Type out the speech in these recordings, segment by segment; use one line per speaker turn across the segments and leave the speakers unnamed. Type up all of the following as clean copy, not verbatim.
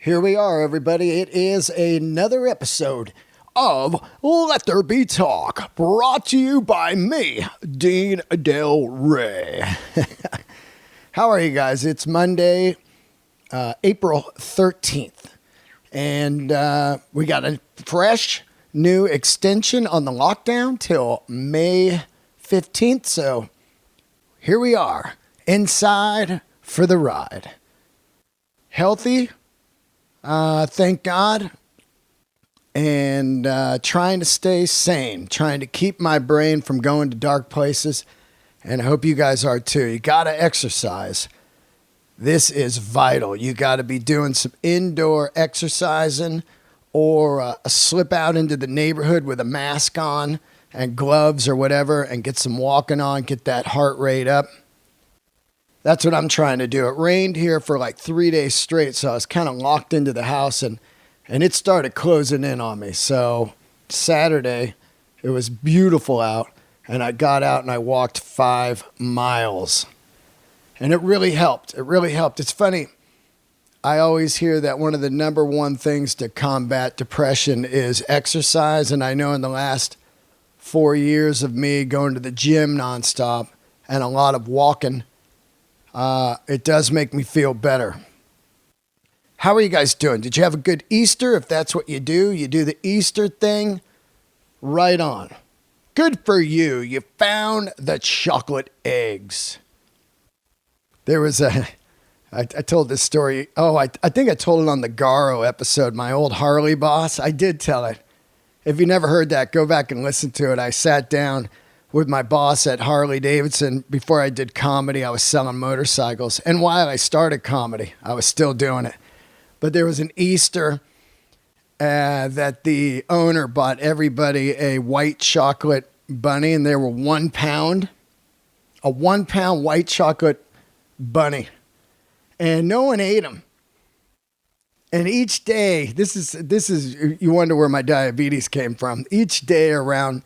Here we are, everybody. It is another episode of Let There Be Talk, brought to you by me, Dean Del Rey. How are you guys? It's Monday, April 13th, and we got a fresh new extension on the lockdown till May 15th, so here we are, inside for the ride. Healthy, thank God, and trying to stay sane, trying to keep my brain from going to dark places, and I hope you guys are too. You got to exercise. This is vital. You got to be doing some indoor exercising or slip out into the neighborhood with a mask on and gloves or whatever and get some walking on, get that heart rate up. That's what I'm trying to do. It rained here for like 3 days straight, so I was kind of locked into the house, and it started closing in on me. So Saturday, it was beautiful out, and I got out and I walked 5 miles. And it really helped. It really helped. It's funny. I always hear that one of the number one things to combat depression is exercise, and I know in the last 4 years of me going to the gym nonstop and a lot of walking, it does make me feel better. How are you guys doing? Did you have a good Easter? If that's what you do the Easter thing, right on. Good for you. You found the chocolate eggs. There was I told this story. Oh, I think I told it on the Garo episode, my old Harley boss. I did tell it. If you never heard that, go back and listen to it. I sat down with my boss at Harley Davidson. Before I did comedy, I was selling motorcycles. And while I started comedy, I was still doing it. But there was an Easter that the owner bought everybody a white chocolate bunny, and they were 1 pound. A 1 pound white chocolate bunny. And no one ate them. And each day, this is, you wonder where my diabetes came from. Each day around,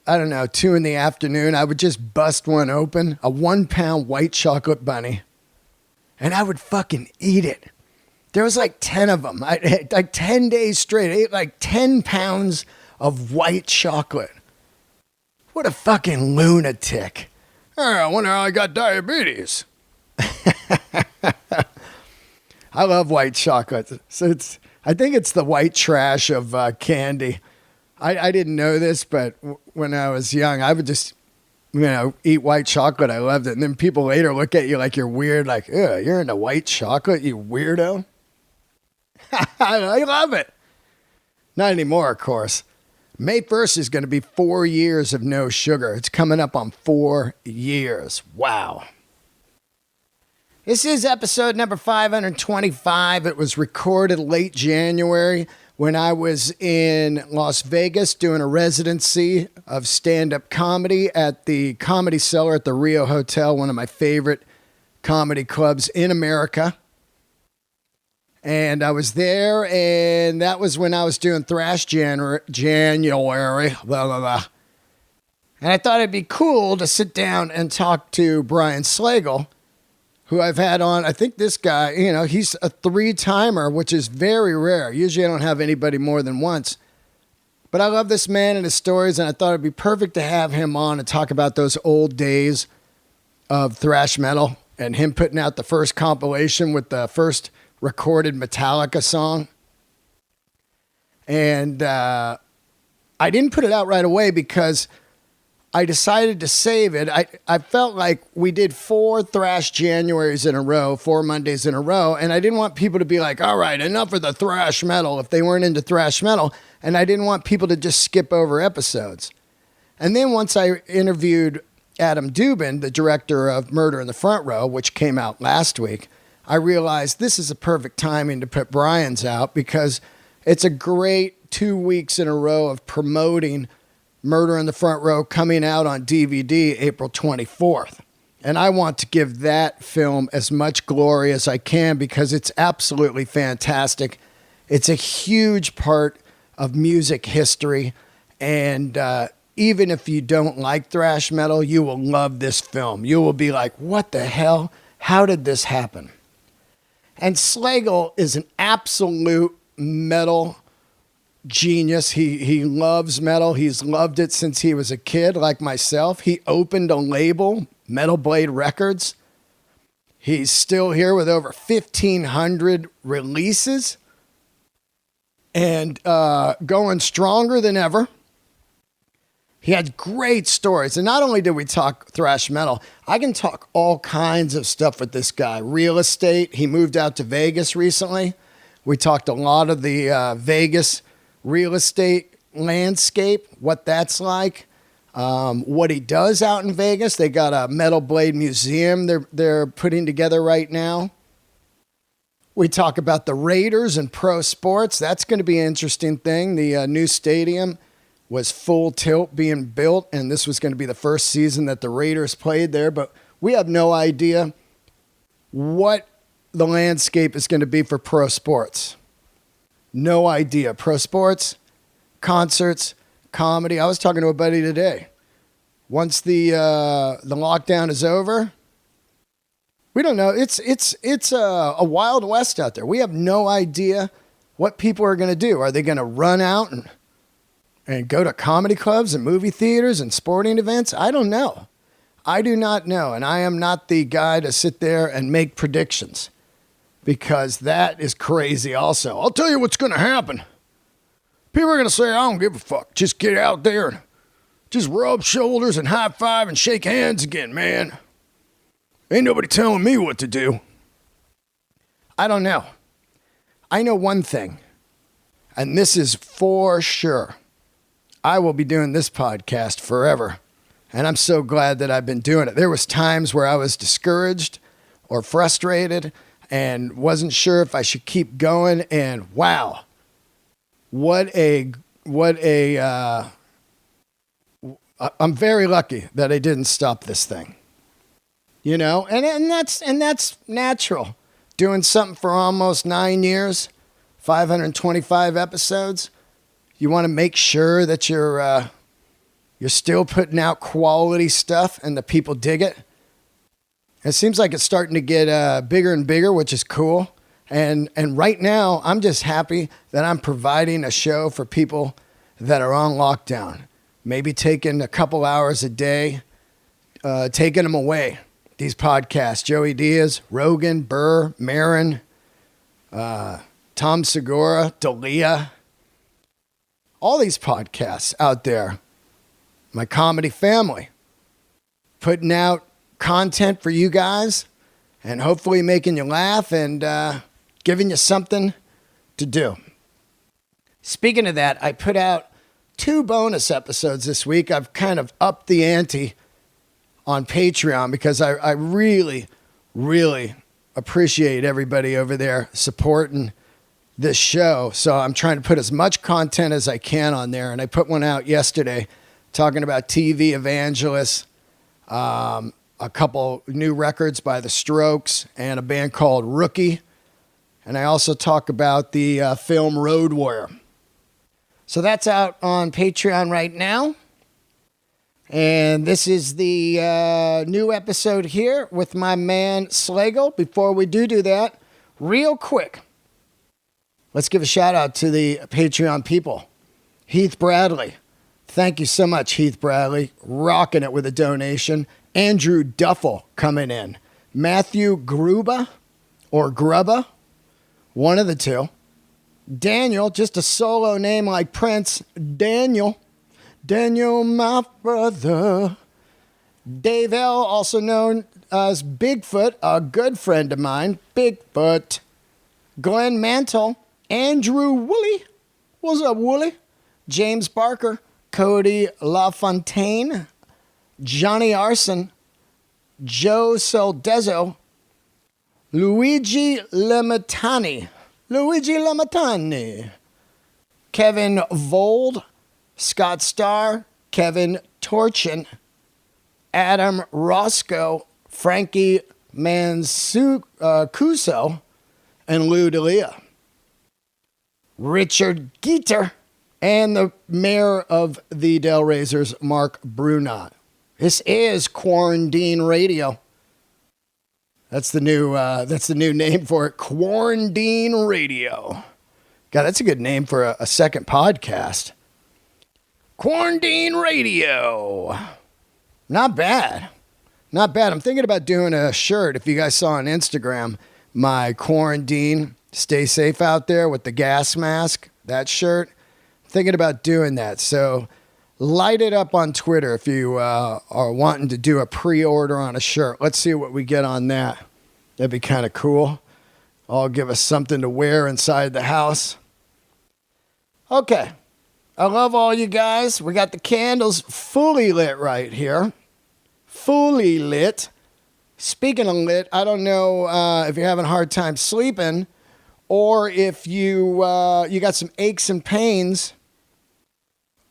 I don't know, 2 p.m, I would just bust one open, a 1 pound white chocolate bunny, and I would fucking eat it. There was like 10 of them. Like 10 days straight, I ate like 10 pounds of white chocolate. What a fucking lunatic. I wonder how I got diabetes. I love white chocolate. So I think it's the white trash of candy. I didn't know this, but when I was young, I would just, eat white chocolate. I loved it. And then people later look at you like you're weird, like, ugh, you're into white chocolate, you weirdo. I love it. Not anymore, of course. May 1st is going to be 4 years of no sugar. It's coming up on 4 years. Wow. This is episode number 525. It was recorded late January when I was in Las Vegas doing a residency of stand-up comedy at the Comedy Cellar at the Rio Hotel, one of my favorite comedy clubs in America. And I was there, and that was when I was doing Thrash January, blah, blah, blah. And I thought it'd be cool to sit down and talk to Brian Slagel, who I've had on. I think this guy, he's a 3-timer, which is very rare. Usually I don't have anybody more than once. But I love this man and his stories, and I thought it'd be perfect to have him on and talk about those old days of thrash metal and him putting out the first compilation with the first recorded Metallica song. And I didn't put it out right away because I decided to save it. I felt like we did 4 Thrash Januaries in a row, 4 Mondays in a row, and I didn't want people to be like, all right, enough of the thrash metal if they weren't into thrash metal, and I didn't want people to just skip over episodes. And then once I interviewed Adam Dubin, the director of Murder in the Front Row, which came out last week, I realized this is a perfect timing to put Brian's out because it's a great 2 weeks in a row of promoting Murder in the Front Row coming out on DVD April 24th. And I want to give that film as much glory as I can because it's absolutely fantastic. It's a huge part of music history. And even if you don't like thrash metal, you will love this film. You will be like, what the hell? How did this happen? And Slagel is an absolute metal genius. He loves metal. He's loved it since he was a kid, like myself. He opened a label, Metalblade Records. He's still here with over 1,500 releases and going stronger than ever. He had great stories. And not only did we talk thrash metal, I can talk all kinds of stuff with this guy. Real estate. He moved out to Vegas recently. We talked a lot of the Vegas real estate landscape, what that's like, what he does out in Vegas. They got a Metalblade Museum they're putting together right now. We talk about the Raiders and pro sports. That's going to be an interesting thing. The new stadium was full tilt being built, and this was going to be the first season that the Raiders played there, but we have no idea what the landscape is going to be for pro sports. No idea. Pro sports, concerts, comedy. I was talking to a buddy today. Once the lockdown is over, we don't know. It's a wild west out there. We have no idea what people are going to do. Are they going to run out and go to comedy clubs and movie theaters and sporting events? I don't know. I do not know. And I am not the guy to sit there and make predictions, because that is crazy also. I'll tell you what's going to happen. People are going to say, I don't give a fuck. Just get out there and just rub shoulders and high five and shake hands again, man. Ain't nobody telling me what to do. I don't know. I know one thing, and this is for sure. I will be doing this podcast forever, and I'm so glad that I've been doing it. There was times where I was discouraged or frustrated and wasn't sure if I should keep going. And wow, I'm very lucky that I didn't stop this thing, you know, and that's natural. Doing something for almost 9 years, 525 episodes. You want to make sure that you're still putting out quality stuff and the people dig it. It seems like it's starting to get bigger and bigger, which is cool. And right now, I'm just happy that I'm providing a show for people that are on lockdown. Maybe taking a couple hours a day, taking them away. These podcasts, Joey Diaz, Rogan, Burr, Marin, Tom Segura, Dalia. All these podcasts out there. My comedy family. Putting out content for you guys and hopefully making you laugh and giving you something to do. Speaking of that, I put out 2 bonus episodes this week. I've kind of upped the ante on Patreon because I really, really appreciate everybody over there supporting this show. So I'm trying to put as much content as I can on there. And I put one out yesterday talking about TV evangelists, a couple new records by The Strokes and a band called Rookie. And I also talk about the film Road Warrior. So that's out on Patreon right now. And this is the new episode here with my man Slagel. Before we do that, real quick, let's give a shout out to the Patreon people. Heath Bradley. Thank you so much, Heath Bradley. Rocking it with a donation. Andrew Duffel coming in. Matthew Gruba or Grubba. One of the two. Daniel, just a solo name like Prince. Daniel, my brother. Dave L., also known as Bigfoot, a good friend of mine. Bigfoot. Glenn Mantle. Andrew Woolley. What's up, Woolley? James Barker. Cody LaFontaine. Johnny Arson. Joe Soldezzo. Luigi Lamatani. Kevin Vold. Scott Starr. Kevin Torchin. Adam Roscoe. Frankie Mancuso. And Lou Delia. Richard Geeter. And the mayor of the Del Raisers, Mark Brunot. This is Quarantine Radio. That's the new name for it. Quarantine Radio. God, that's a good name for a second podcast. Quarantine Radio. Not bad. Not bad. I'm thinking about doing a shirt. If you guys saw on Instagram, my quarantine, stay safe out there with the gas mask, that shirt. Thinking about doing that. So light it up on Twitter if you are wanting to do a pre-order on a shirt. Let's see what we get on that. That'd be kind of cool. I'll give us something to wear inside the house. Okay. I love all you guys. We got the candles fully lit right here. Fully lit. Speaking of lit, I don't know if you're having a hard time sleeping or if you got some aches and pains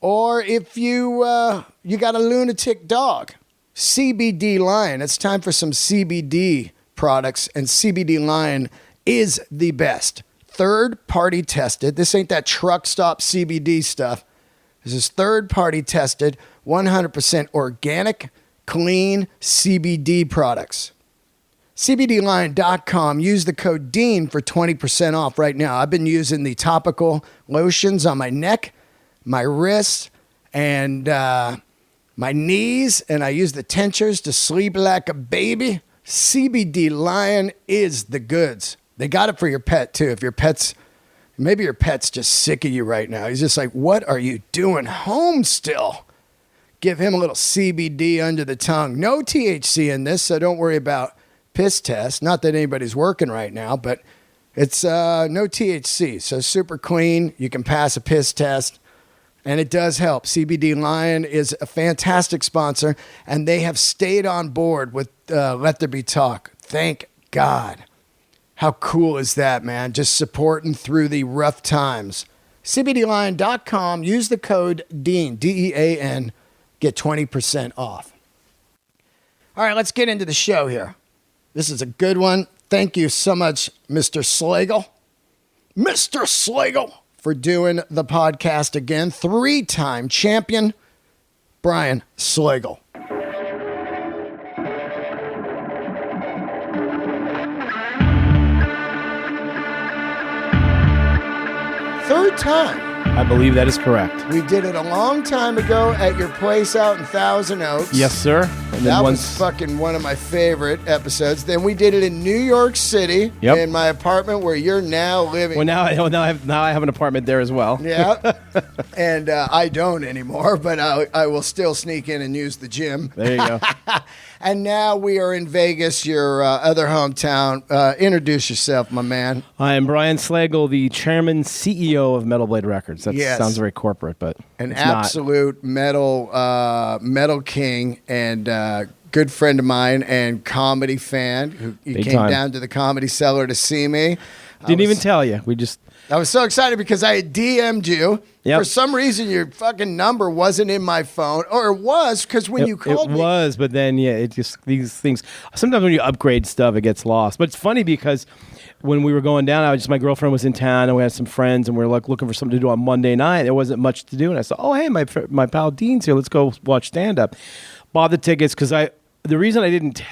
or if you got a lunatic dog. CBD Lion. It's time for some CBD products, and CBD Lion is the best. Third-party tested. This ain't that truck stop CBD stuff. This is third-party tested, 100% organic, clean CBD products. CBDLion.com. Use the code DEAN for 20% off right now. I've been using the topical lotions on my neck, my wrists, and my knees, and I use the tinctures to sleep like a baby. CBD Lion is the goods. They got it for your pet, too. If maybe your pet's just sick of you right now. He's just like, what are you doing home still? Give him a little CBD under the tongue. No THC in this, so don't worry about piss test. Not that anybody's working right now, but it's no THC, so super clean. You can pass a piss test, and it does help. CBD Lion is a fantastic sponsor, and they have stayed on board with Let There Be Talk. Thank God. How cool is that, man? Just supporting through the rough times. CBDLion.com. Use the code DEAN, D-E-A-N. Get 20% off. All right, let's get into the show here. This is a good one. Thank you so much, Mr. Slagel. Mr. Slagel, for doing the podcast again. 3-time champion, Brian Slagel. Third time.
I believe that is correct.
We did it a long time ago at your place out in Thousand Oaks.
Yes, sir. And
that was fucking one of my favorite episodes. Then we did it in New York City, in my apartment where you're now living.
Well, now I have an apartment there as well.
Yeah, and I don't anymore, but I will still sneak in and use the gym.
There you go.
And now we are in Vegas, your other hometown. Introduce yourself, my man.
I am Brian Slagel, the chairman, CEO of Metalblade Records. That sounds very corporate, but
an absolute metal king and good friend of mine and comedy fan who came down to the Comedy Cellar to see me.
Didn't even tell you.
I was so excited because I had DM'd you. Yep. For some reason, your fucking number wasn't in my phone. Or it was, because when you called me.
It was, but then, it just, these things. Sometimes when you upgrade stuff, it gets lost. But it's funny because when we were going down, my girlfriend was in town, and we had some friends, and we were looking for something to do on Monday night. There wasn't much to do. And I said, oh, hey, my pal Dean's here. Let's go watch stand-up. Bought the tickets because the reason I didn't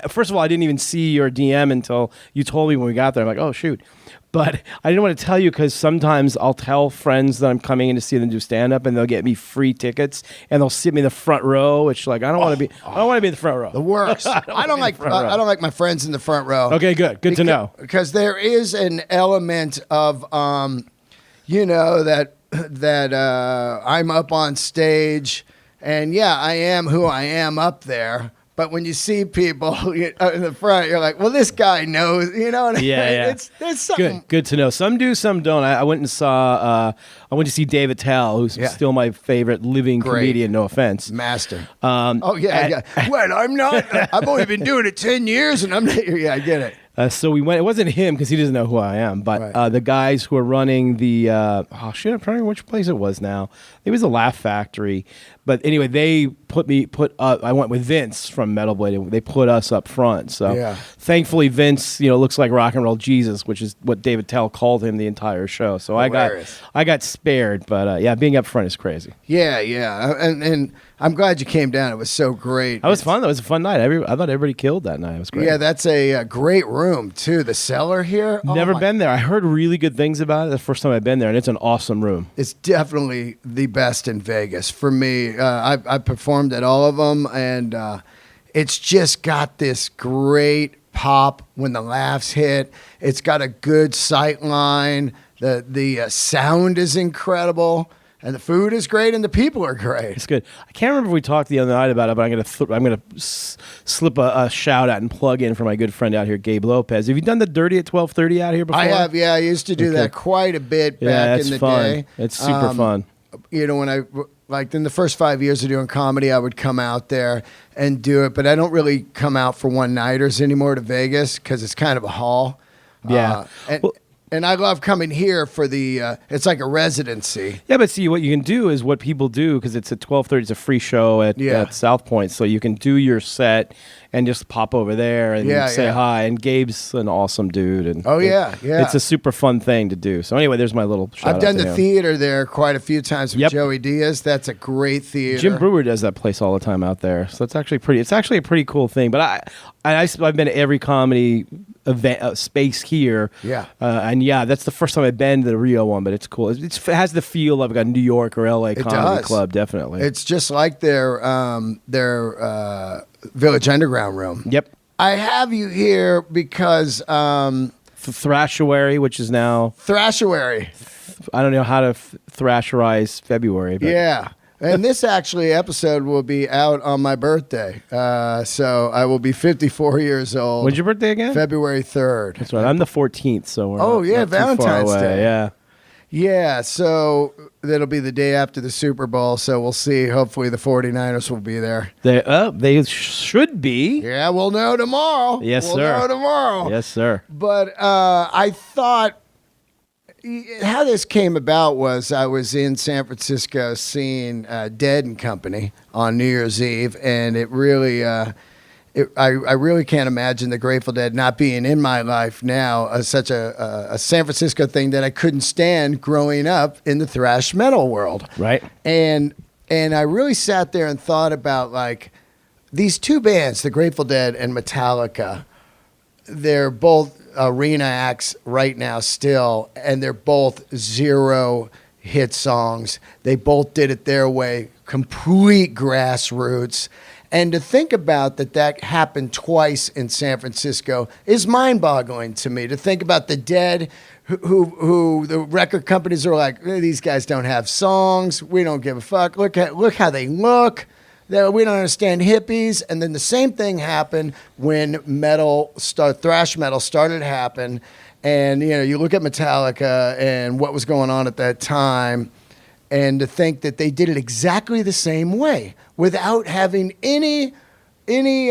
first of all, I didn't even see your DM until you told me when we got there. I'm like, oh, shoot. But I didn't want to tell you because sometimes I'll tell friends that I'm coming in to see them do stand-up, and they'll get me free tickets, and they'll sit me in the front row, which I don't want to be. I don't want to be in the front row.
The worst. I don't like my friends in the front row.
Okay, good to know.
Because there is an element of, that I'm up on stage, and I am who I am up there. But when you see people in the front, you're like, well, this guy knows, you know what I mean?
Yeah.
There's something.
Good to know. Some do, some don't. I went and saw, I went to see Dave Attell, who's still my favorite living comedian, no offense.
Master. Well, I'm not. I've only been doing it 10 years, and I'm not. Yeah, I get it.
So we went. It wasn't him because he doesn't know who I am. But the guys who are running the I'm trying to remember which place it was now. It was a Laugh Factory. But anyway, they put I went with Vince from Metalblade, and they put us up front. So thankfully, Vince, looks like rock and roll Jesus, which is what David Tell called him the entire show. So I got spared. But being up front is crazy.
Yeah, and I'm glad you came down. It was so great.
That was fun. That was a fun night. I thought everybody killed that night. It was great.
Yeah, that's a great room too. The cellar here.
Never been there. I heard really good things about it the first time I've been there, and it's an awesome room.
It's definitely the best in Vegas for me. I performed at all of them, and it's just got this great pop when the laughs hit. It's got a good sight line. The sound is incredible. And the food is great, and the people are great.
It's good. I can't remember if we talked the other night about it, but I'm gonna slip a shout out and plug in for my good friend out here, Gabe Lopez. Have you done the Dirty at 12:30 out here before?
I have. Yeah, I used to do that quite a bit back in the day.
It's super fun.
When I in the first 5 years of doing comedy, I would come out there and do it, but I don't really come out for one-nighters anymore to Vegas because it's kind of a haul.
Yeah.
And I love coming here for it's like a residency.
Yeah, but see, what you can do is what people do, because it's at 12:30, it's a free show at South Point, so you can do your set and just pop over there and say hi. And Gabe's an awesome dude. And it's a super fun thing to do. So anyway, there's my little shout out.
I've done the theater there quite a few times with Joey Diaz. That's a great theater.
Jim Brewer does that place all the time out there. So it's actually a pretty cool thing. But I've been to every comedy event space here.
Yeah.
And that's the first time I've been to the Rio one, but it's cool. It has the feel of a New York or LA comedy club, definitely.
It's just like their Village Underground room.
Yep.
I have you here because
Thrashawary, which is now
Thrashawary.
I don't know how to thrasherize February. But.
Yeah. And this episode will be out on my birthday. So I will be 54 years old.
When's your birthday again?
February 3rd.
That's right. I'm the 14th, so we're
Valentine's Day.
Yeah.
Yeah, so that'll be the day after the Super Bowl, so we'll see. Hopefully the 49ers will be there.
They should be.
Yeah, we'll know tomorrow.
Yes, sir.
We'll know tomorrow.
Yes, sir.
But I thought how this came about was I was in San Francisco seeing Dead and Company on New Year's Eve, and it really... I really can't imagine the Grateful Dead not being in my life now, such a San Francisco thing that I couldn't stand growing up in the thrash metal world.
Right.
And I really sat there and thought about like these two bands, the Grateful Dead and Metallica. They're both arena acts right now still, and they're both 0 hit songs. They both did it their way, complete grassroots. And to think about that happened twice in San Francisco is mind-boggling to me. To think about the Dead, who the record companies are like, these guys don't have songs. We don't give a fuck. Look how they look. We don't understand hippies. And then the same thing happened when thrash metal started to happen. And you look at Metallica and what was going on at that time. And to think that they did it exactly the same way without having any there's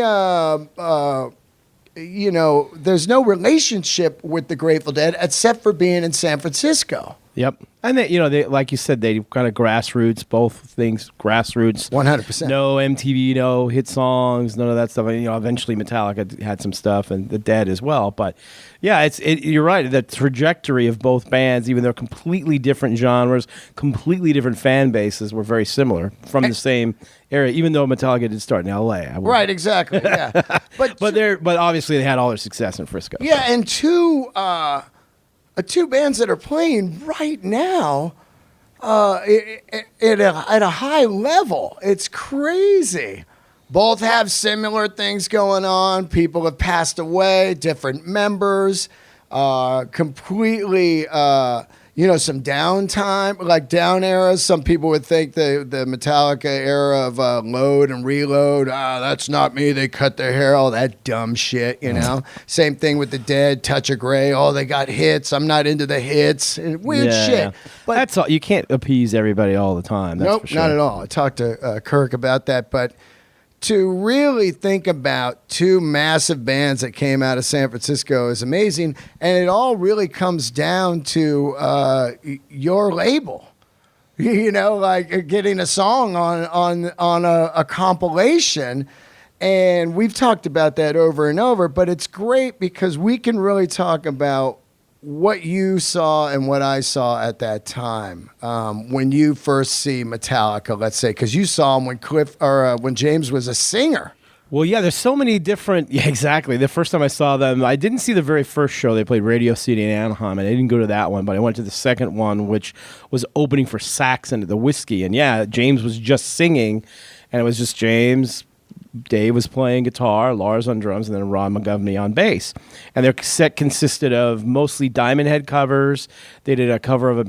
no relationship with the Grateful Dead except for being in San Francisco.
Yep. And they like you said, they kind of grassroots, both things, grassroots.
100%.
No MTV, no hit songs, none of that stuff. And, eventually Metallica had some stuff and the Dead as well. But yeah, you're right. The trajectory of both bands, even though completely different genres, completely different fan bases, were very similar from the same area, even though Metallica did start in LA.
Right, exactly. Yeah.
But obviously they had all their success in Frisco.
Yeah, and two bands that are playing right now at a high level. It's crazy. Both have similar things going on. People have passed away, different members, completely, some downtime, like down eras. Some people would think the Metallica era of Load and Reload, that's not me. They cut their hair, all that dumb shit, Same thing with the Dead, Touch of Grey. Oh, they got hits. I'm not into the hits. Weird shit.
But that's all. You can't appease everybody all the time. That's
nope,
for sure.
Not at all. I talked to Kirk about that, but to really think about two massive bands that came out of San Francisco is amazing, and it all really comes down to your label. You know, like getting a song on a compilation. And we've talked about that over and over, but it's great because we can really talk about what you saw and what I saw at that time when you first see Metallica, let's say, because you saw them when James was a singer.
Well, yeah, there's so many different. Yeah, exactly. The first time I saw them, I didn't see the very first show. They played Radio City in Anaheim, and I didn't go to that one, but I went to the second one, which was opening for Saxon at the Whiskey. And yeah, James was just singing, and it was just James. Dave was playing guitar, Lars on drums, and then Ron McGovney on bass. And their set consisted of mostly Diamond Head covers. They did a cover of a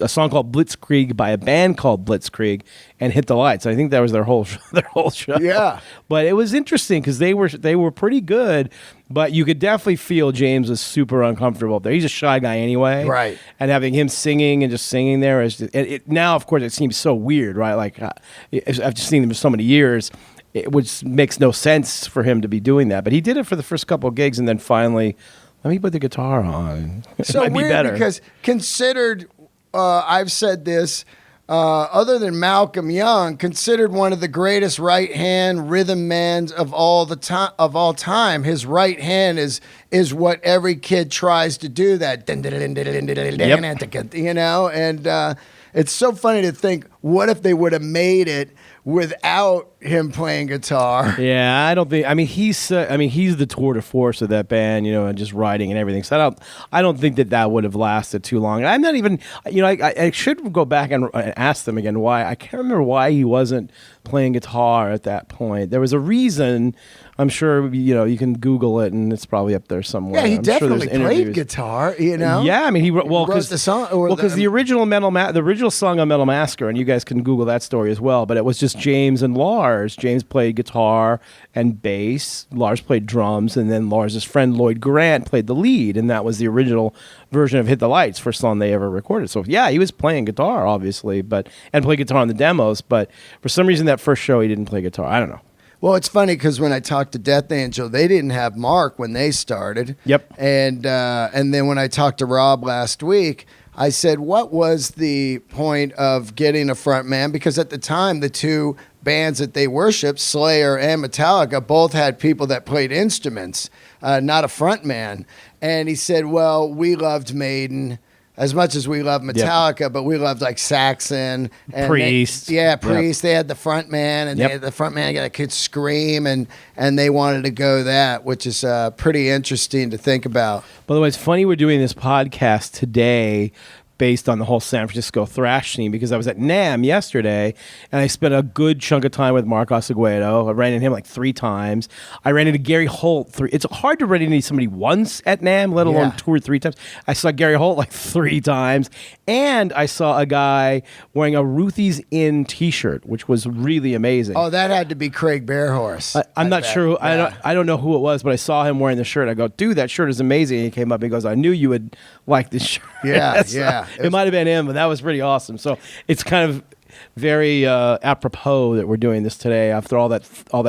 song called Blitzkrieg by a band called Blitzkrieg, and Hit the Lights. I think that was their whole show.
Yeah,
but it was interesting because they were pretty good. But you could definitely feel James was super uncomfortable up there. He's a shy guy anyway,
right?
And having him singing and just singing there is now, of course, it seems so weird, right? Like I've just seen him for so many years. Which makes no sense for him to be doing that. But he did it for the first couple of gigs, and then finally, let me put the guitar on.
So
might be
weird
better.
Because considered, I've said this, other than Malcolm Young, considered one of the greatest right-hand rhythm mans of all time. His right hand is what every kid tries to do. That, you know, and it's so funny to think, what if they would have made it without him playing guitar?
Yeah, I don't think. I mean, he's the tour de force of that band, you know, and just writing and everything. So I don't think that would have lasted too long. I'm not even, you know, I should go back and ask them again why. I can't remember why he wasn't playing guitar at that point. There was a reason. I'm sure, you know, you can Google it and it's probably up there somewhere.
Yeah, he
I'm
definitely
sure
played guitar, you know.
Yeah, I mean, he wrote
the song,
because the original the original song on Metal Massacre, and you guys can Google that story as well. But it was just James and Lars. James played guitar and bass. Lars played drums, and then Lars' friend Lloyd Grant played the lead, and that was the original version of Hit the Lights, first song they ever recorded. So yeah, he was playing guitar, obviously, and played guitar on the demos. But for some reason, that first show he didn't play guitar. I don't know.
Well, it's funny because when I talked to Death Angel, they didn't have Mark when they started.
Yep.
And then when I talked to Rob last week, I said, what was the point of getting a front man? Because at the time, the two bands that they worshiped, Slayer and Metallica, both had people that played instruments, not a front man. And he said, well, we loved Maiden as much as we love Metallica, but we loved like Saxon and
Priest.
Priest. They had the front man, and the front man could scream, and they wanted to go that, which is pretty interesting to think about.
By the way, it's funny we're doing this podcast today based on the whole San Francisco thrash scene, because I was at NAMM yesterday and I spent a good chunk of time with Mark Oseguedo. I ran into him like 3 times. I ran into Gary Holt 3. It's hard to run into somebody once at NAMM, let alone 2 or 3 times. I saw Gary Holt like 3 times, and I saw a guy wearing a Ruthie's Inn t-shirt, which was really amazing.
Oh, that had to be Craig Bearhorse.
I'm not sure. I don't know who it was, but I saw him wearing the shirt. I go, dude, that shirt is amazing. And he came up and he goes, I knew you would like this shirt.
Yeah,
so,
yeah.
It might have been him, but that was pretty awesome. So it's kind of very apropos that we're doing this today after all that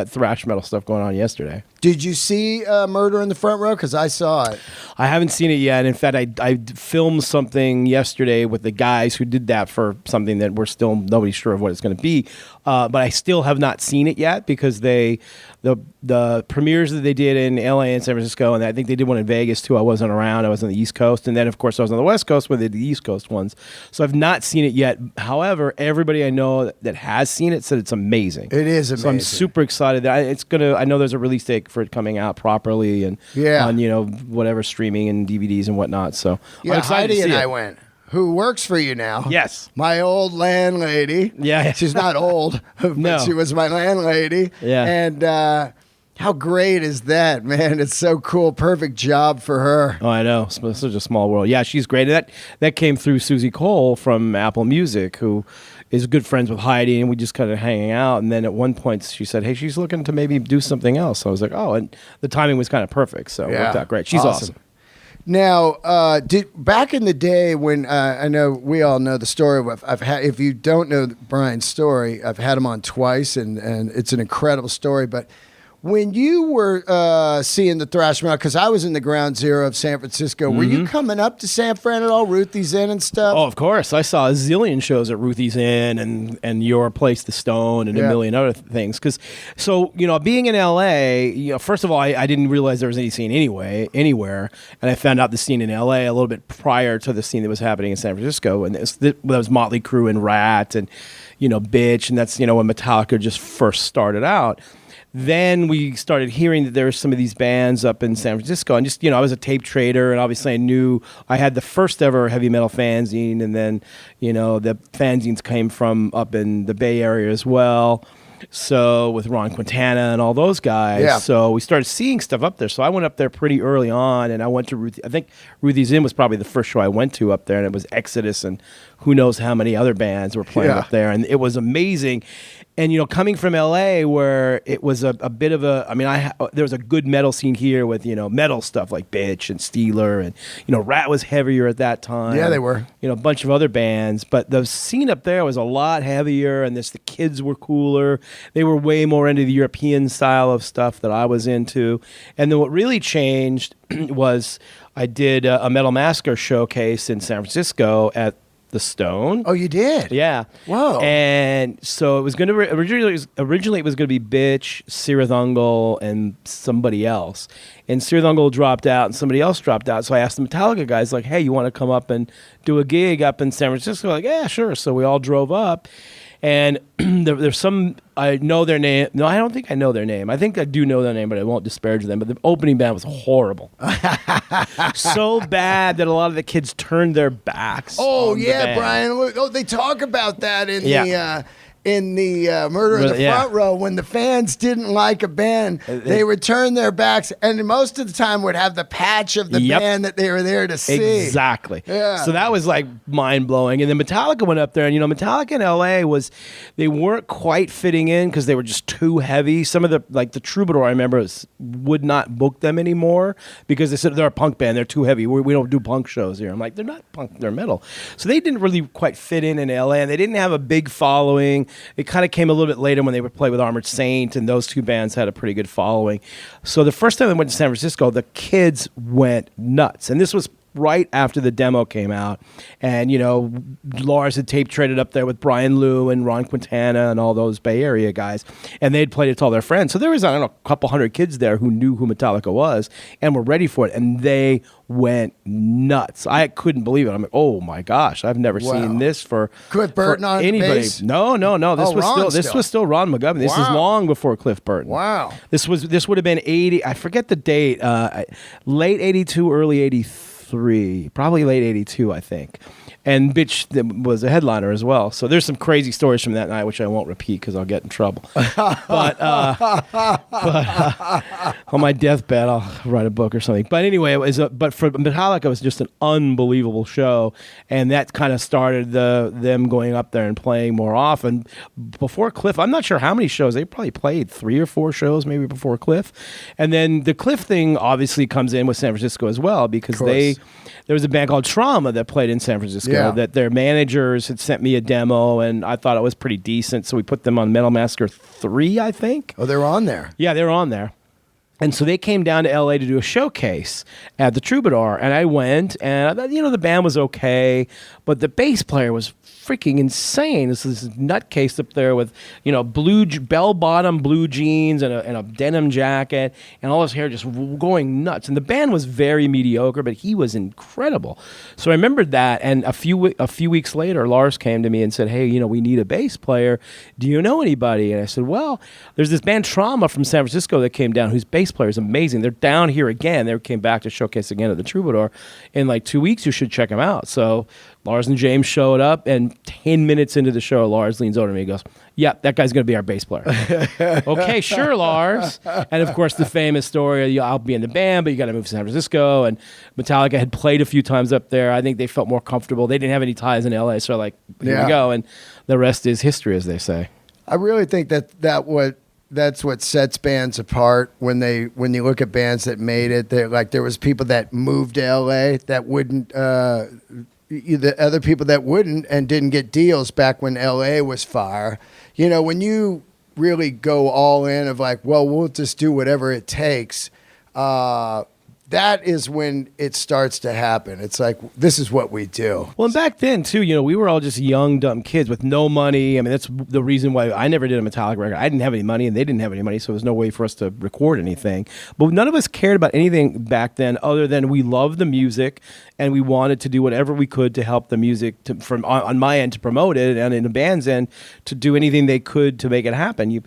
thrash metal stuff going on yesterday.
Did you see Murder in the Front Row? Because I saw it.
I haven't seen it yet. In fact, I filmed something yesterday with the guys who did that for something that we're still nobody's sure of what it's going to be. But I still have not seen it yet because the premieres that they did in LA and San Francisco, and I think they did one in Vegas too. I wasn't around. I was on the East Coast. And then, of course, I was on the West Coast where they did the East Coast ones. So I've not seen it yet. However, everybody I know that has seen it said it's amazing.
It is amazing.
So I'm super excited. I know there's a release date for it coming out properly and on, you know, whatever streaming and DVDs and whatnot. So
yeah,
I'm excited
Heidi
to see
and
it.
I went. Who works for you now?
Yes.
My old landlady.
Yeah.
She's not old, but
No.
she was my landlady.
Yeah.
And how great is that, man? It's so cool. Perfect job for her.
Oh, I know. It's such a small world. Yeah, she's great. That came through Susie Cole from Apple Music, who is good friends with Heidi, and we just kind of hanging out. And then at one point she said, hey, she's looking to maybe do something else. So I was like, oh, and the timing was kind of perfect. So it worked out great. She's awesome.
Now, back in the day when I know we all know the story of I've had. If you don't know Brian's story, I've had him on twice, and it's an incredible story. But when you were seeing the Thrash Metal, because I was in the ground zero of San Francisco, were you coming up to San Fran at all, Ruthie's Inn and stuff?
Oh, of course. I saw a zillion shows at Ruthie's Inn and Your Place, The Stone, and a million other things. So, being in L.A., first of all, I didn't realize there was any scene anywhere, and I found out the scene in L.A. a little bit prior to the scene that was happening in San Francisco, and that was Motley Crue and Rat and, Bitch, and that's, when Metallica just first started out. Then we started hearing that there were some of these bands up in San Francisco, and just, I was a tape trader, and obviously I knew I had the first ever heavy metal fanzine, and then, the fanzines came from up in the Bay Area as well. So with Ron Quintana and all those guys.
Yeah.
So we started seeing stuff up there. So I went up there pretty early on, and I went to I think Ruthie's Inn was probably the first show I went to up there, and it was Exodus and who knows how many other bands were playing up there. And it was amazing. And, coming from L.A. where it was a bit of there was a good metal scene here with, metal stuff like Bitch and Steeler and, Rat was heavier at that time.
Yeah, they were.
A bunch of other bands. But the scene up there was a lot heavier, and the kids were cooler. They were way more into the European style of stuff that I was into. And then what really changed was I did a Metal Massacre showcase in San Francisco at the Stone.
Oh, you did?
Yeah.
Whoa.
And so it was going to originally it was going to be Bitch, Sirathungal, and somebody else. And Sirathungal dropped out, and somebody else dropped out. So I asked the Metallica guys, like, "Hey, you want to come up and do a gig up in San Francisco?" Like, "Yeah, sure." So we all drove up. And there's some, I know their name. No, I don't think I know their name. I think I do know their name, but I won't disparage them. But the opening band was horrible. So bad that a lot of the kids turned their backs.
Oh,
on the
yeah,
band.
Brian. Oh, they talk about that in the Murder in the Front Row, when the fans didn't like a band, they would turn their backs, and most of the time would have the patch of the band that they were there to see.
Exactly.
Yeah.
So that was like mind-blowing. And then Metallica went up there, and Metallica in L.A. they weren't quite fitting in because they were just too heavy. Some of the Troubadour, I remember, would not book them anymore because they said they're a punk band, they're too heavy, we don't do punk shows here. I'm like, they're not punk, they're metal. So they didn't really quite fit in L.A., and they didn't have a big following. It kind of came a little bit later when they would play with Armored Saint, and those two bands had a pretty good following. So the first time I went to San Francisco, the kids went nuts. And this was right after the demo came out. And, Lars had tape traded up there with Brian Liu and Ron Quintana and all those Bay Area guys. And they'd played it to all their friends. So there was, a couple hundred kids there who knew who Metallica was and were ready for it. And they went nuts. I couldn't believe it. I'm like, oh my gosh, I've never seen this for
Cliff Burton on
anybody.
bass?
No. This was still Ron McGovern. This is long before Cliff Burton.
Wow.
This would have been 80. I forget the date. Late 82, early 83. Probably late 82, I think. And Bitch was a headliner as well. So there's some crazy stories from that night, which I won't repeat because I'll get in trouble. but on my deathbed, I'll write a book or something. But anyway, but for Metallica, it was just an unbelievable show. And that kind of started them going up there and playing more often. Before Cliff, I'm not sure how many shows. They probably played 3 or 4 shows maybe before Cliff. And then the Cliff thing obviously comes in with San Francisco as well, because there was a band called Trauma that played in San Francisco that their managers had sent me a demo, and I thought it was pretty decent, so we put them on Metal Massacre 3, I think.
Oh, they were on there.
Yeah, they were on there. And so they came down to L.A. to do a showcase at the Troubadour, and I went, and I thought, the band was okay, but the bass player was freaking insane. This nutcase up there with, blue bell-bottom blue jeans and a denim jacket, and all his hair just going nuts. And the band was very mediocre, but he was incredible. So I remembered that, and a few weeks later, Lars came to me and said, "Hey, we need a bass player. Do you know anybody?" And I said, "Well, there's this band Trauma from San Francisco that came down, whose bass player is amazing. They're down here again. They came back to showcase again at the Troubadour in like 2 weeks. You should check them out." So Lars and James showed up, and 10 minutes into the show, Lars leans over to me and goes, "Yeah, that guy's going to be our bass player." "Okay, sure, Lars." And of course, the famous story, I'll be in the band, but you got to move to San Francisco. And Metallica had played a few times up there. I think they felt more comfortable. They didn't have any ties in LA, so here we go. And the rest is history, as they say.
I really think that what that's what sets bands apart when you look at bands that made it. There was people that moved to LA that wouldn't, the other people that wouldn't and didn't get deals back when LA was fire. You know, when you really go all in of like, well, we'll just do whatever it takes. That is when it starts to happen. It's like, this is what we do.
Well, and back then, too, you know, we were all just young, dumb kids with no money. I mean, that's the reason why I never did a Metallica record. I didn't have any money, and they didn't have any money, so there was no way for us to record anything. But none of us cared about anything back then other than we loved the music, and we wanted to do whatever we could to help the music, on my end, to promote it, and in the band's end, to do anything they could to make it happen.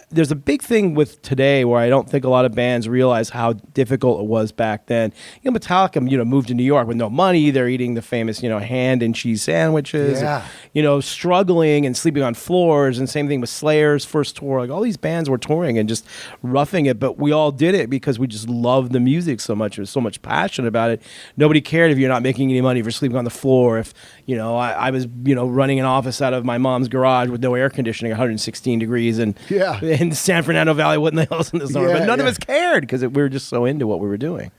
There's a big thing with today where I don't think a lot of bands realize how difficult it was back then. You know, Metallica, you know, moved to New York with no money. They're eating the famous, you know, hand and cheese sandwiches.
Yeah.
And, you know, struggling and sleeping on floors. And same thing with Slayer's first tour. Like all these bands were touring and just roughing it, but we all did it because we just loved the music so much. There was so much passion about it. Nobody cared if you're not making any money, if you're sleeping on the floor. If, you know, I was, you know, running an office out of my mom's garage with no air conditioning, 116 degrees, and in San Fernando Valley, what in the hell's in the summer? But none of us cared because we were just so into what we were doing.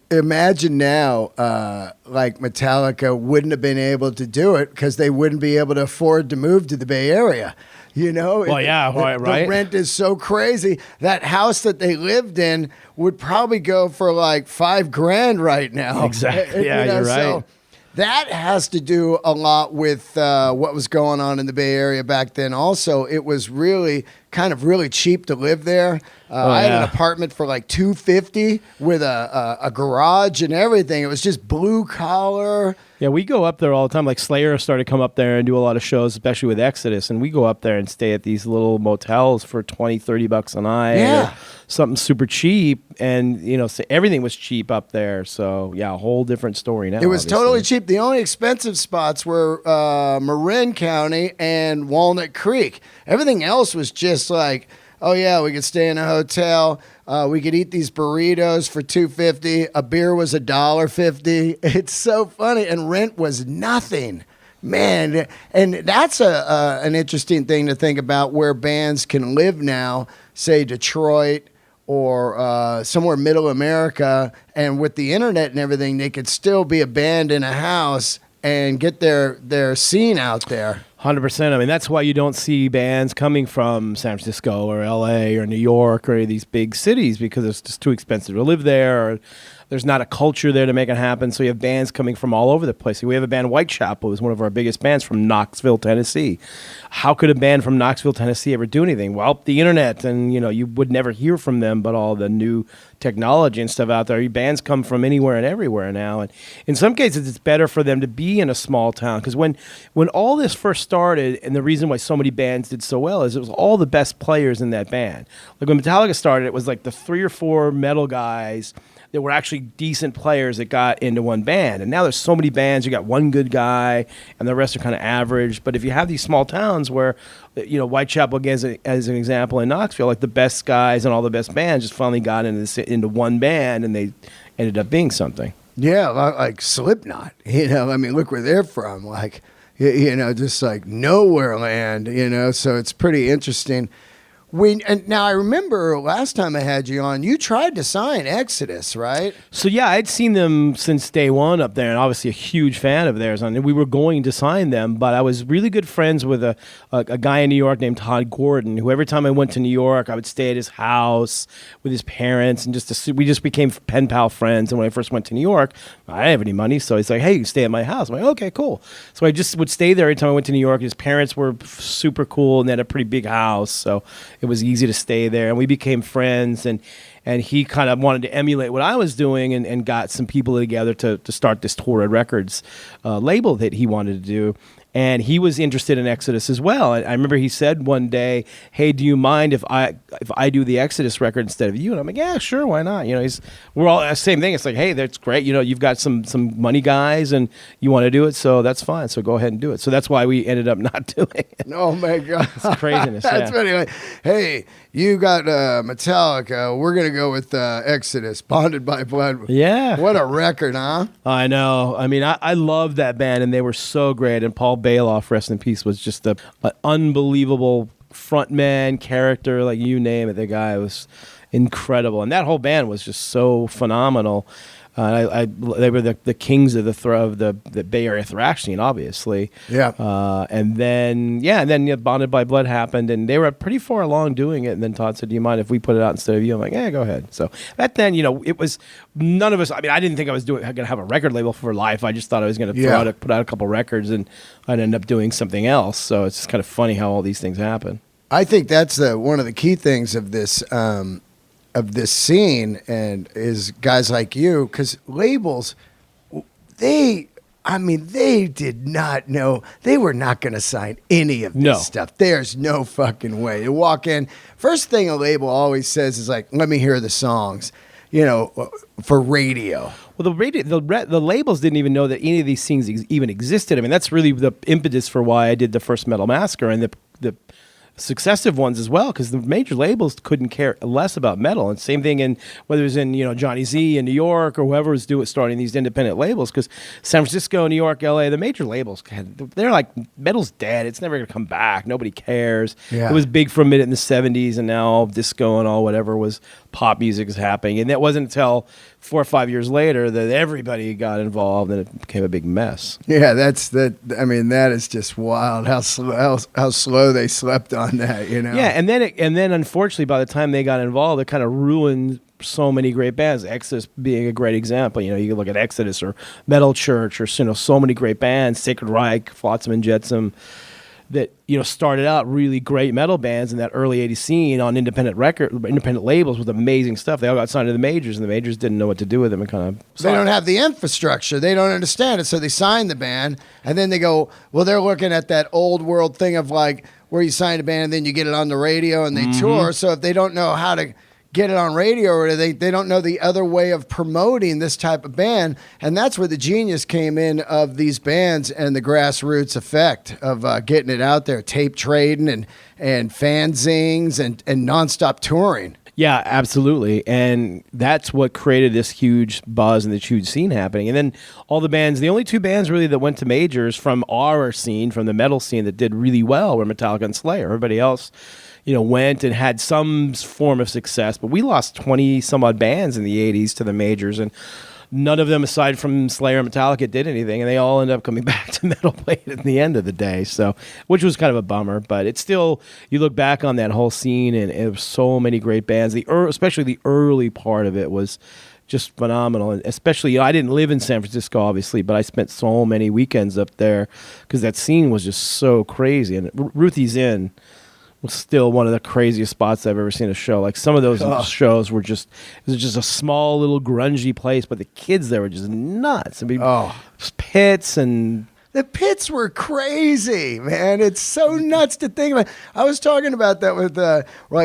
Imagine now, like Metallica wouldn't have been able to do it because they wouldn't be able to afford to move to the Bay Area. You know,
well, right.
The rent is so crazy. That house that they lived in would probably go for like $5,000 right now.
Exactly. Yeah, you're right.
So that has to do a lot with what was going on in the Bay Area back then. Also, it was really cheap to live there. I had an apartment for like $250 with a garage and everything. It was just blue collar.
Yeah, we go up there all the time. Like Slayer started to come up there and do a lot of shows, especially with Exodus. And we go up there and stay at these little motels for $20-$30 a night.
Yeah.
Something super cheap. And, you know, so everything was cheap up there. So, yeah, a whole different story now.
It was totally cheap. The only expensive spots were Marin County and Walnut Creek. Everything else was just like, oh, yeah, we could stay in a hotel. We could eat these burritos for $2.50. A beer was $1.50. It's so funny. And rent was nothing. Man, and that's an interesting thing to think about where bands can live now, say Detroit or somewhere middle America. And with the internet and everything, they could still be a band in a house and get their scene out there.
100%. I mean, that's why you don't see bands coming from San Francisco or LA or New York or any of these big cities because it's just too expensive to live there, or there's not a culture there to make it happen. So you have bands coming from all over the place. We have a band, Whitechapel, who's one of our biggest bands from Knoxville, Tennessee. How could a band from Knoxville, Tennessee ever do anything? Well, the internet, and you know, you would never hear from them, but all the new technology and stuff out there. Bands come from anywhere and everywhere now. And in some cases, it's better for them to be in a small town. Because when all this first started, and the reason why so many bands did so well is it was all the best players in that band. Like when Metallica started, it was like the 3 or 4 metal guys that were actually decent players that got into one band. And now there's so many bands, you got one good guy, and the rest are kind of average. But if you have these small towns where, you know, Whitechapel, as an example, in Knoxville, like the best guys and all the best bands just finally got into one band, and they ended up being something.
Yeah, like Slipknot. You know, I mean, look where they're from. Like, you know, just like nowhere land, you know, so it's pretty interesting. And now I remember last time I had you on, you tried to sign Exodus, right?
So yeah, I'd seen them since day one up there, and obviously a huge fan of theirs. And we were going to sign them, but I was really good friends with a guy in New York named Todd Gordon, who every time I went to New York, I would stay at his house with his parents, and we just became pen pal friends. And when I first went to New York, I didn't have any money, so he's like, "Hey, you stay at my house." I'm like, "Okay, cool." So I just would stay there every time I went to New York. His parents were super cool, and they had a pretty big house, so it was easy to stay there, and we became friends, and he kind of wanted to emulate what I was doing, and got some people together to start this Torrid Records label that he wanted to do. And he was interested in Exodus as well. And I remember he said one day, "Hey, do you mind if I do the Exodus record instead of you?" And I'm like, "Yeah, sure, why not?" You know, we're all the same thing. It's like, "Hey, that's great. You know, you've got some money guys, and you want to do it, so that's fine. So go ahead and do it." So that's why we ended up not doing it.
Oh my God,
it's craziness.
That's funny. Like, hey, you got Metallica. We're gonna go with Exodus, Bonded by Blood.
Yeah,
what a record, huh?
I know. I mean, I love that band, and they were so great. And Paul Bailoff, rest in peace, was just an unbelievable frontman character, like you name it. The guy was incredible, and that whole band was just so phenomenal. They were the kings of the Bay Area thrash scene, obviously.
Yeah.
And then Bonded by Blood happened, and they were pretty far along doing it. And then Todd said, "Do you mind if we put it out instead of you?" I'm like, "Yeah, go ahead." So back then, it was none of us. I mean, I didn't think I was going to have a record label for life. I just thought I was going to put out a couple records, and I'd end up doing something else. So it's just kind of funny how all these things happen.
I think that's one of the key things of this scene, and is guys like you, because labels, they did not know, they were not going to sign any of this stuff. There's no fucking way. You walk in, first thing a label always says is like, let me hear the songs, for radio.
Well, the labels didn't even know that any of these things even existed. I mean, that's really the impetus for why I did the first Metal Massacre and the successive ones as well, because the major labels couldn't care less about metal. And same thing in whether it was in Johnny Z in New York or whoever was starting these independent labels, because San Francisco, New York, LA, the major labels they're like, metal's dead, it's never gonna come back, nobody cares. It was big for a minute in the 70s, and now disco and all whatever was pop music is happening, and that wasn't until 4 or 5 years later that everybody got involved and it became a big mess.
Yeah, that is just wild how slow they slept on that,
Yeah, and then unfortunately by the time they got involved, it kind of ruined so many great bands. Exodus being a great example. You can look at Exodus or Metal Church or so many great bands, Sacred Reich, Flotsam and Jetsam, that started out really great metal bands in that early 80s scene on independent labels with amazing stuff. They all got signed to the majors, and the majors didn't know what to do with them, and kind of
they don't have the infrastructure, they don't understand it, so they sign the band, and then they go, well, they're looking at that old world thing of like where you sign a band and then you get it on the radio and they tour. So if they don't know how to get it on radio, or they don't know the other way of promoting this type of band. And that's where the genius came in of these bands and the grassroots effect of getting it out there, tape trading and fanzines and nonstop touring.
Yeah, absolutely. And that's what created this huge buzz and this huge scene happening. And then all the bands, the only two bands really that went to majors from our scene, from the metal scene, that did really well were Metallica and Slayer. Everybody else went and had some form of success, but we lost 20 some odd bands in the 80s to the majors, and none of them aside from Slayer and Metallica did anything, and they all ended up coming back to Metalblade at the end of the day, so which was kind of a bummer. But it's still, you look back on that whole scene and it was so many great bands. Especially the early part of it was just phenomenal, and especially I didn't live in San Francisco obviously, but I spent so many weekends up there because that scene was just so crazy. And Ruthie's Inn was still one of the craziest spots I've ever seen a show. Like some of those shows were it was just a small little grungy place, but the kids there were just nuts. I mean, pits and...
The pits were crazy, man. It's so nuts to think about. I was talking about that with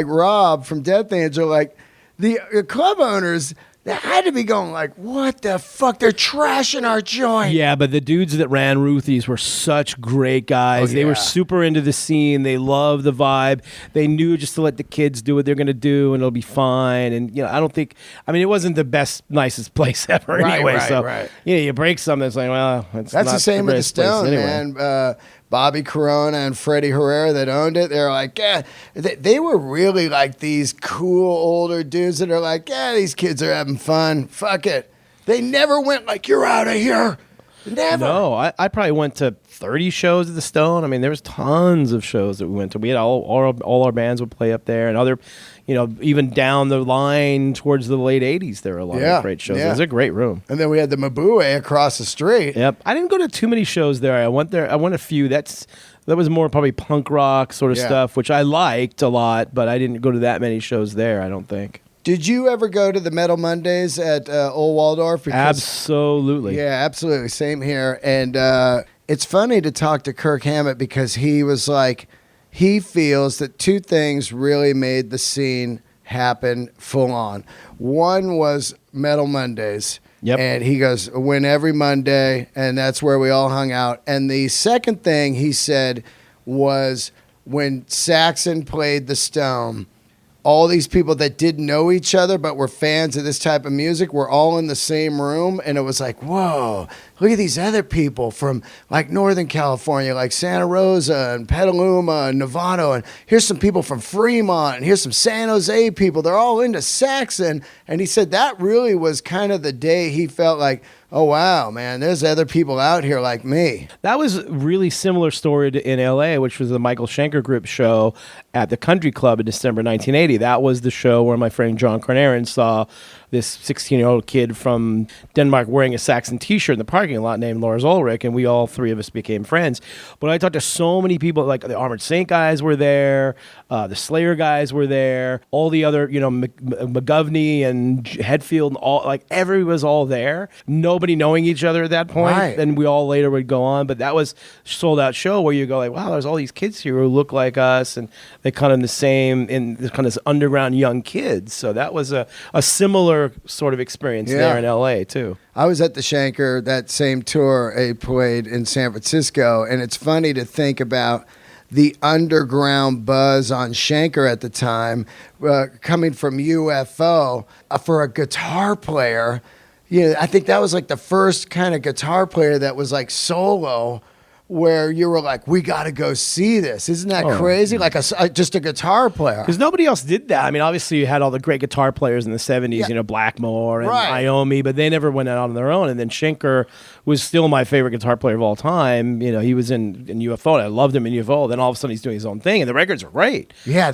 Rob from Death Angel. Like the club owners, they had to be going like, what the fuck? They're trashing our joint.
Yeah, but the dudes that ran Ruthie's were such great guys. They were super into the scene. They loved the vibe. They knew just to let the kids do what they're going to do and it'll be fine. And, it wasn't the best, nicest place ever anyway. You break something, it's like, well, that's
the same with the Stone, anyway. Man. Bobby Corona and Freddie Herrera that owned it, they're like, yeah, they were really like these cool older dudes that are like, yeah, these kids are having fun. Fuck it. They never went like, you're out of here. Never.
No, I probably went to 30 shows at the Stone. I mean, there was tons of shows that we went to. We had all our bands would play up there, and other, even down the line towards the late 80s, there were a lot of great shows. It was a great room.
And then we had the Mabue across the street.
Yep. I didn't go to too many shows there. I went a few. That was more probably punk rock sort of stuff, which I liked a lot, but I didn't go to that many shows there, I don't think.
Did you ever go to the Metal Mondays at Old Waldorf?
Absolutely.
Yeah, absolutely. Same here. And it's funny to talk to Kirk Hammett because he was like, he feels that two things really made the scene happen full on. One was Metal Mondays.
Yep.
And he goes, win every Monday, and that's where we all hung out. And the second thing he said was when Saxon played the Stone, all these people that didn't know each other but were fans of this type of music were all in the same room, and it was like, whoa, look at these other people from like Northern California, like Santa Rosa and Petaluma and Novato. And here's some people from Fremont, and here's some San Jose people. They're all into sax. And he said that really was kind of the day he felt like, oh, wow, man, there's other people out here like me.
That was a really similar story in L.A., which was the Michael Schenker Group show at the Country Club in December 1980. That was the show where my friend John Carnarvon saw this 16-year-old kid from Denmark wearing a Saxon T-shirt in the parking lot named Lars Ulrich, and we all three of us became friends. But I talked to so many people, like the Armored Saint guys were there, the Slayer guys were there, all the other, McGovney and Hetfield, and all, like everybody was all there. Nobody knowing each other at that point.
Right.
And we all later would go on. But that was a sold-out show where you go like, wow, there's all these kids here who look like us, and they kind of the same, in kind of underground young kids. So that was a similar sort of experience there in LA too.
I was at the Schenker, that same tour he played in San Francisco, and it's funny to think about the underground buzz on Schenker at the time, coming from UFO, for a guitar player. I think that was like the first kind of guitar player that was like solo, where you were like, we got to go see this. Isn't that crazy? Like just a guitar player.
Because nobody else did that. I mean, obviously you had all the great guitar players in the 70s, Blackmore and Iommi, but they never went out on their own. And then Schenker was still my favorite guitar player of all time. He was in UFO, and I loved him in UFO. Then all of a sudden he's doing his own thing, and the records are great.
Yeah.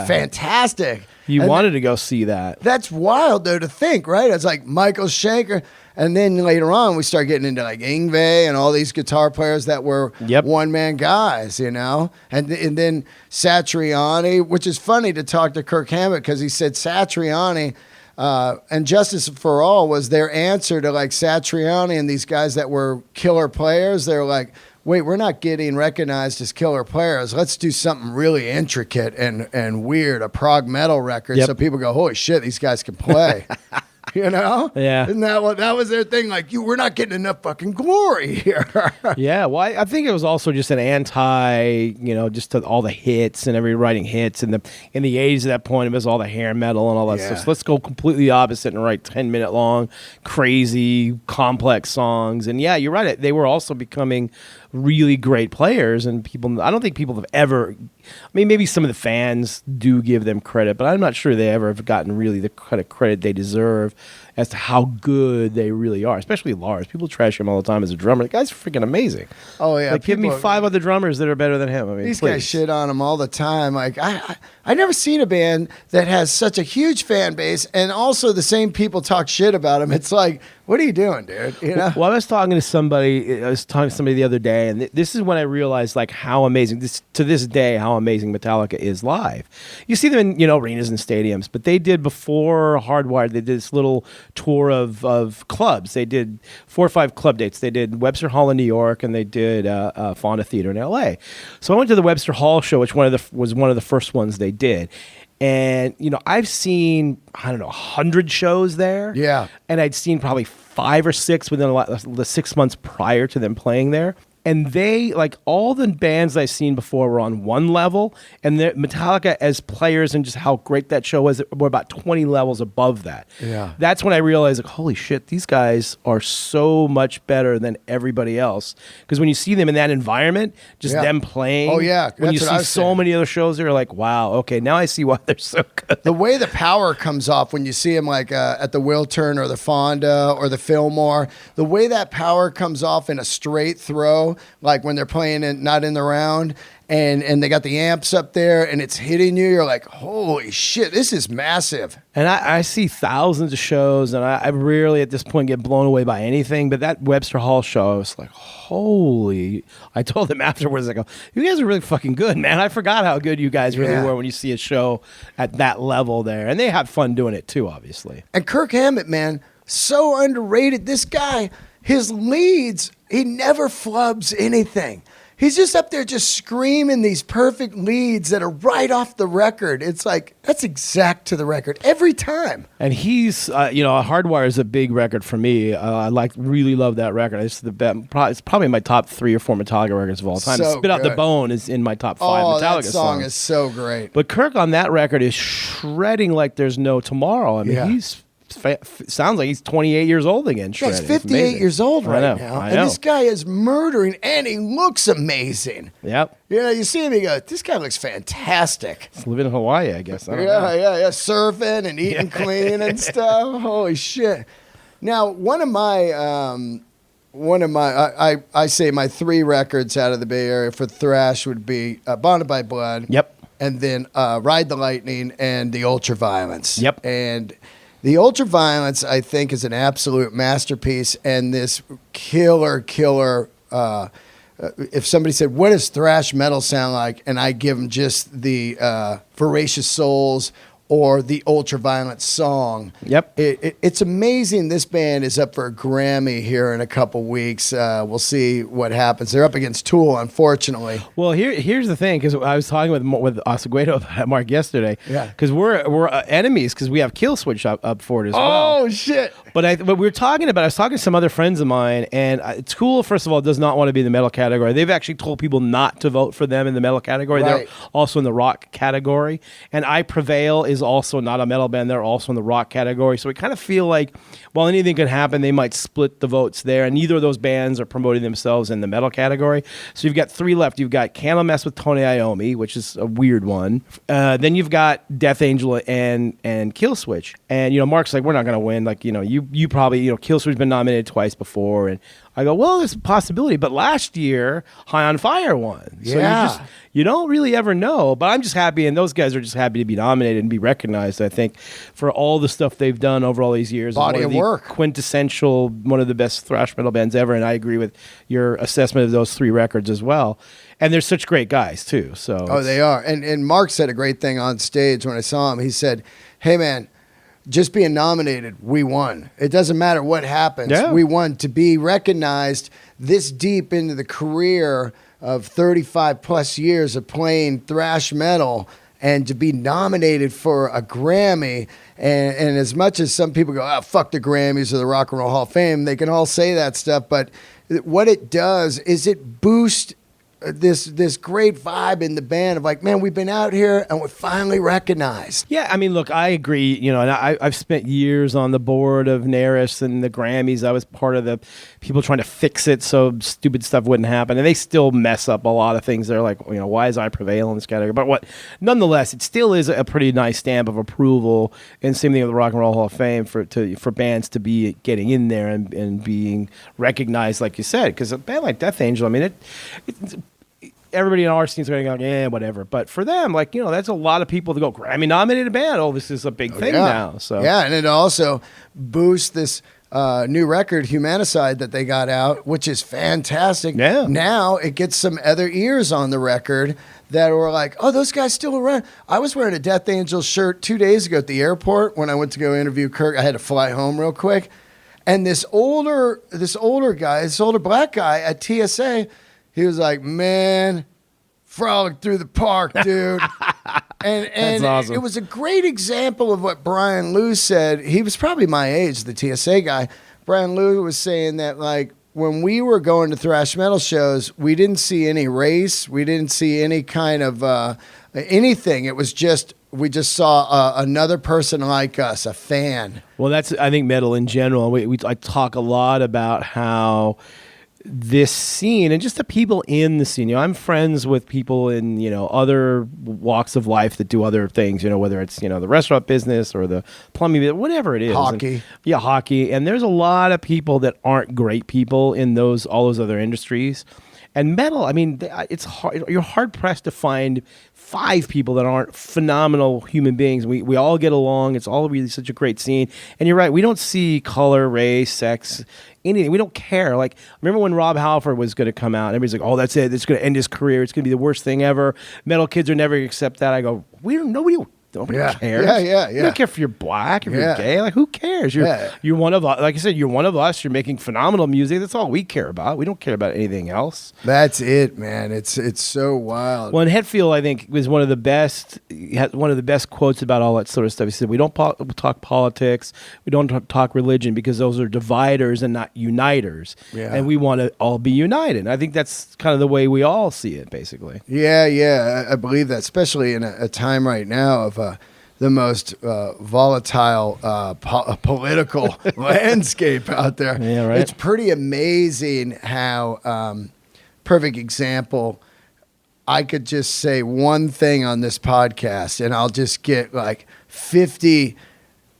Fantastic.
You wanted to go see that.
That's wild, though, to think, right? It's like Michael Schenker. And then later on, we start getting into like Yngwie and all these guitar players that were one-man guys, And then Satriani, which is funny to talk to Kirk Hammett, because he said Satriani and Justice for All was their answer to like Satriani and these guys that were killer players. They're like, wait, we're not getting recognized as killer players. Let's do something really intricate and weird, a prog metal record, so people go, holy shit, these guys can play.
Yeah.
Isn't that what that was their thing? Like, we're not getting enough fucking glory here.
Yeah. Well, I think it was also just an anti, just to all the hits and everybody writing hits. And in the 80s at that point, it was all the hair metal and all that stuff. So let's go completely opposite and write 10-minute long, crazy, complex songs. And yeah, you're right. They were also becoming really great players, and I don't think people have ever, maybe some of the fans do give them credit, but I'm not sure they ever have gotten really the kind of credit they deserve as to how good they really are, especially Lars. People trash him all the time as a drummer. The guy's freaking amazing.
Oh, yeah.
Like, give me 5 other drummers that are better than him. I mean,
these guys shit on him all the time. Like, I never seen a band that has such a huge fan base, and also the same people talk shit about him. It's like, what are you doing, dude?
Well, I was talking to somebody the other day, and this is when I realized like how amazing to this day how amazing Metallica is live. You see them in arenas and stadiums, but they did before Hardwired. They did this little tour of clubs. They did 4 or 5 club dates. They did Webster Hall in New York, and they did Fonda Theater in L.A. So I went to the Webster Hall show, which was one of the first ones they did. And, I've seen, 100 shows there.
Yeah.
And I'd seen probably 5 or 6 within the 6 months prior to them playing there. And they, like all the bands I've seen before, were on one level. And Metallica as players and just how great that show was, were about 20 levels above that.
Yeah.
That's when I realized, like, holy shit, these guys are so much better than everybody else. Because when you see them in that environment, just them playing.
Oh, yeah.
When you see so many other shows, you're like, wow, okay, now I see why they're so good.
The way the power comes off when you see them like at the Wiltern or the Fonda or the Fillmore, the way that power comes off in a straight throw, like when they're playing it not in the round, and they got the amps up there and it's hitting you, you're like, holy shit, this is massive.
And I see thousands of shows, and I rarely at this point get blown away by anything, but that Webster Hall show, I was like, holy. I told them afterwards, I go, you guys are really fucking good, man. I forgot how good you guys really were when you see a show at that level there. And they have fun doing it too, obviously.
And Kirk Hammett, man, so underrated. This guy, his leads, he never flubs anything. He's just up there just screaming these perfect leads that are right off the record. It's like, that's exact to the record every time.
And he's, Hardwire is a big record for me. I really love that record. It's probably in my top 3 or 4 Metallica records of all time.
So
Spit Out the Bone is in my top 5 Metallica songs.
That song is so great.
But Kirk on that record is shredding like there's no tomorrow. I mean, he's sounds like he's 28 years old again.
He's
shredding.
58 years old right now.
I
And
know.
this guy is murdering, and he looks amazing.
Yep.
You know, you see him, you go, this guy looks fantastic.
He's living in Hawaii, I guess. I don't know.
Yeah. Surfing and eating clean and stuff. Holy shit. Now, I say my 3 records out of the Bay Area for thrash would be Bonded by Blood.
Yep.
And then Ride the Lightning and the Ultraviolence.
Yep.
And the Ultraviolence, I think, is an absolute masterpiece. And this killer, if somebody said, what does thrash metal sound like? And I give them just the Voracious Souls or the Ultraviolent song.
Yep.
It's amazing. This band is up for a Grammy here in a couple weeks. We'll see what happens. They're up against Tool, unfortunately.
Well, here's the thing, because I was talking with Asaguedo about Mark yesterday.
Yeah.
Because we're enemies because we have Killswitch up for it as well.
Oh shit!
But we were talking about. I was talking to some other friends of mine, and Tool, first of all, does not want to be in the metal category. They've actually told people not to vote for them in the metal category.
Right.
They're also in the rock category, and I Prevail is also not a metal band. They're also in the rock category. So we kind of feel like, while anything could happen, they might split the votes there. And neither of those bands are promoting themselves in the metal category. So you've got 3 left. You've got Candlemass with Tony Iommi, which is a weird one. Then you've got Death Angel and Killswitch. And Mark's like, we're not going to win. Like, you probably, Killswitch's been nominated twice before, and I go, well, there's a possibility. But last year, High on Fire won. So you don't really ever know. But I'm just happy, and those guys are just happy to be nominated and be recognized, I think, for all the stuff they've done over all these years.
Body of work.
Quintessential, one of the best thrash metal bands ever, and I agree with your assessment of those 3 records as well. And they're such great guys, too. So
they are. And Mark said a great thing on stage when I saw him. He said, hey, man, just being nominated, we won. It doesn't matter what happens.
Yeah.
We won. To be recognized this deep into the career of 35 plus years of playing thrash metal and to be nominated for a Grammy. And as much as some people go, oh, fuck the Grammys or the Rock and Roll Hall of Fame, they can all say that stuff. But what it does is it boosts this great vibe in the band of like, man, we've been out here and we're finally recognized.
Yeah, I mean, look, I agree. And I've spent years on the board of NARIS and the Grammys. I was part of the people trying to fix it so stupid stuff wouldn't happen, and they still mess up a lot of things. They're like, why is I Prevail in this category? But nonetheless, it still is a pretty nice stamp of approval, and same thing with the Rock and Roll Hall of Fame for bands to be getting in there and being recognized, like you said, because a band like Death Angel, I mean, everybody in our scene's going to go, whatever. But for them, that's a lot of people that go, Grammy nominated band. Oh, this is a big thing now. So
yeah, and it also boosts this new record, Humanicide, that they got out, which is fantastic.
Yeah.
Now it gets some other ears on the record that were like, oh, those guys still around. I was wearing a Death Angel shirt 2 days ago at the airport when I went to go interview Kirk. I had to fly home real quick. And this older black guy at TSA, he was like, man, frolic through the park, dude. And
That's awesome.
It was a great example of what Brian Lew said. He was probably my age, the TSA guy. Brian Lew was saying that, like, when we were going to thrash metal shows, we didn't see any race. We didn't see any kind of anything. It was just, we just saw another person like us, a fan.
Well, that's, I think, metal in general. I talk a lot about how this scene and just the people in the scene. I'm friends with people in, other walks of life that do other things, whether it's, the restaurant business or the plumbing, whatever it is.
Hockey.
Hockey. And there's a lot of people that aren't great people in all those other industries. And metal, I mean, it's hard. You're hard pressed to find 5 people that aren't phenomenal human beings. We all get along. It's all really such a great scene. And you're right. We don't see color, race, sex, anything. We don't care. Like, remember when Rob Halford was going to come out? And everybody's like, oh, that's it. It's going to end his career. It's going to be the worst thing ever. Metal kids are never going to accept that. I go, nobody cares.
Yeah.
You don't care if you're black, if you're gay. Like, who cares? You're one of us. Like I said, you're one of us. You're making phenomenal music. That's all we care about. We don't care about anything else.
That's it, man. It's so wild.
Well, and Hetfield, I think, was one of the best. He had one of the best quotes about all that sort of stuff. He said, "We don't talk politics. We don't talk religion because those are dividers and not uniters.
Yeah.
And we want to all be united." And I think that's kind of the way we all see it, basically.
Yeah. I believe that, especially in a time right now of the most volatile political landscape out there.
Yeah, right.
It's pretty amazing how, perfect example, I could just say one thing on this podcast and I'll just get like 50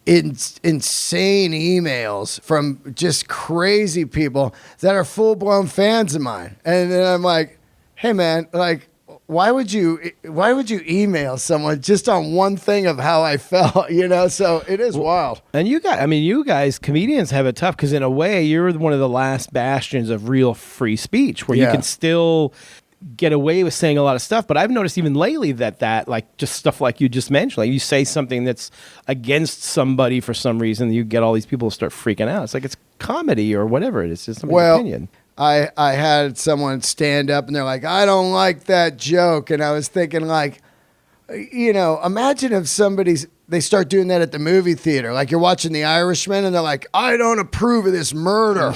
insane emails from just crazy people that are full-blown fans of mine. And then I'm like, hey man, like, why would you email someone just on one thing of how I felt, you know? So it is wild.
And you guys, comedians have it tough because in a way you're one of the last bastions of real free speech where you can still get away with saying a lot of stuff. But I've noticed even lately that like just stuff like you just mentioned, like you say something that's against somebody for some reason, you get all these people to start freaking out. It's like it's comedy or whatever it is. It's just somebody's opinion.
I had someone stand up and they're like, I don't like that joke. And I was thinking like, you know, imagine if they start doing that at the movie theater. Like you're watching The Irishman and they're like, I don't approve of this murder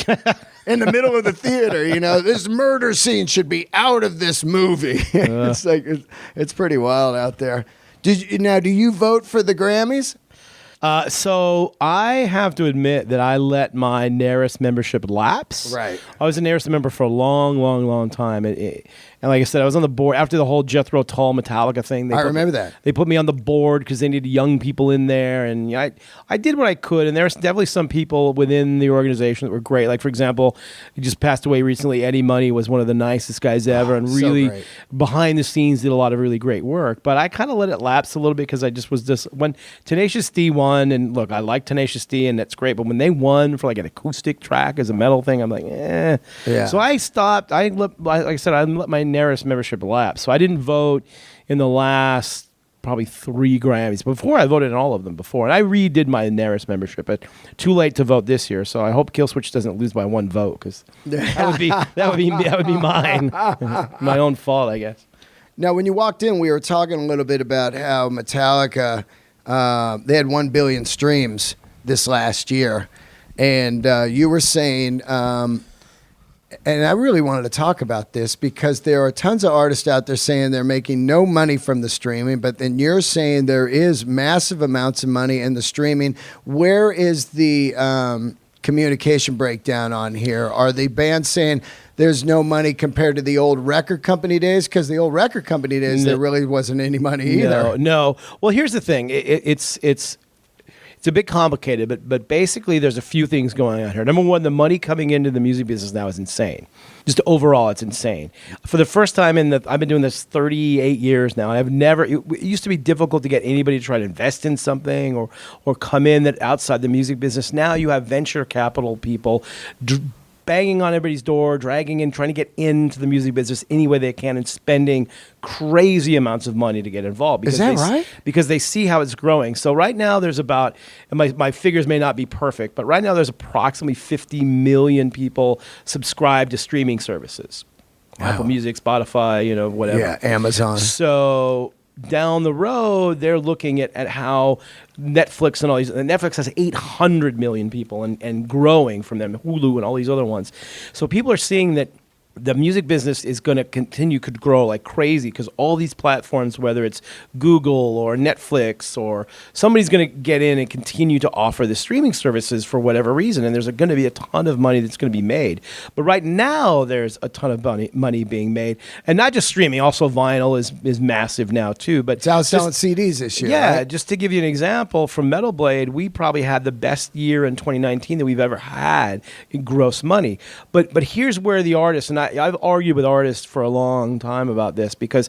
in the middle of the theater. You know, this murder scene should be out of this movie. It's like, it's pretty wild out there. Do you vote for the Grammys?
So I have to admit that I let my NARIS membership lapse.
Right.
I was a NARIS member for a long time. And like I said, I was on the board after the whole Jethro Tull Metallica thing.
I remember that.
They put me on the board because they needed young people in there. And I did what I could. And there's definitely some people within the organization that were great. Like, for example, he just passed away recently. Eddie Money was one of the nicest guys ever and really behind the scenes did a lot of really great work. But I kind of let it lapse a little bit because I just was when Tenacious D won, and look, I like Tenacious D and that's great. But when they won for like an acoustic track as a metal thing, I'm like, eh. Yeah. So I stopped. Like I said, I let my NARIS membership lapse. So I didn't vote in the last probably 3 Grammys. Before I voted in all of them before. And I redid my NARIS membership, but too late to vote this year. So I hope Killswitch doesn't lose by 1 vote because that would be mine. My own fault, I guess.
Now, when you walked in, we were talking a little bit about how Metallica, they had 1 billion streams this last year. And you were saying, and I really wanted to talk about this because there are tons of artists out there saying they're making no money from the streaming, but then you're saying there is massive amounts of money in the streaming. Where is the communication breakdown on here? Are the bands saying there's no money compared to the old record company days? Because the old record company days, there really wasn't any money either.
No. Well, here's the thing. It's a bit complicated, but basically there's a few things going on here. Number one, the money coming into the music business now is insane. Just overall, it's insane. For the first time I've been doing this 38 years now, and it used to be difficult to get anybody to try to invest in something or come in that outside the music business. Now you have venture capital people banging on everybody's door, dragging in, trying to get into the music business any way they can and spending crazy amounts of money to get involved.
Is that right?
Because they see how it's growing. So right now there's about, and my figures may not be perfect, but right now there's approximately 50 million people subscribed to streaming services. Wow. Apple Music, Spotify, whatever.
Yeah, Amazon.
So down the road, they're looking at how Netflix and all these. Netflix has 800 million people and growing from them, Hulu and all these other ones. So people are seeing that the music business is going to could grow like crazy because all these platforms, whether it's Google or Netflix or somebody's going to get in and continue to offer the streaming services for whatever reason, and there's going to be a ton of money that's going to be made. But right now, there's a ton of money being made, and not just streaming, also vinyl is massive now too. But
it's out selling CDs this year.
Yeah,
right?
Just to give you an example, from Metalblade, we probably had the best year in 2019 that we've ever had in gross money. But here's where the artists, and I've argued with artists for a long time about this because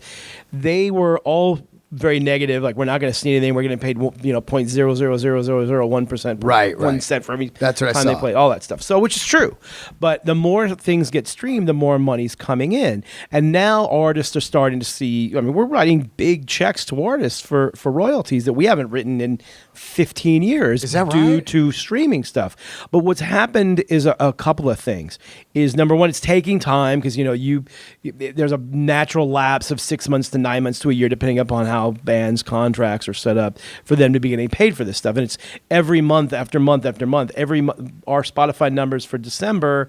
they were all very negative. Like, we're not going to see anything. We're going to pay, 0.00001%,
right,
1 cent for every
That's what
time they play, all that stuff. So, which is true. But the more things get streamed, the more money's coming in. And now artists are starting to see. I mean, we're writing big checks to artists for royalties that we haven't written in 15 years.
Is that
due
right?
to streaming stuff. But what's happened is a couple of things. Is number one, it's taking time because there's a natural lapse of 6 months to 9 months to a year, depending upon how bands' contracts are set up for them to be getting paid for this stuff. And it's every month after month after month. Our Spotify numbers for December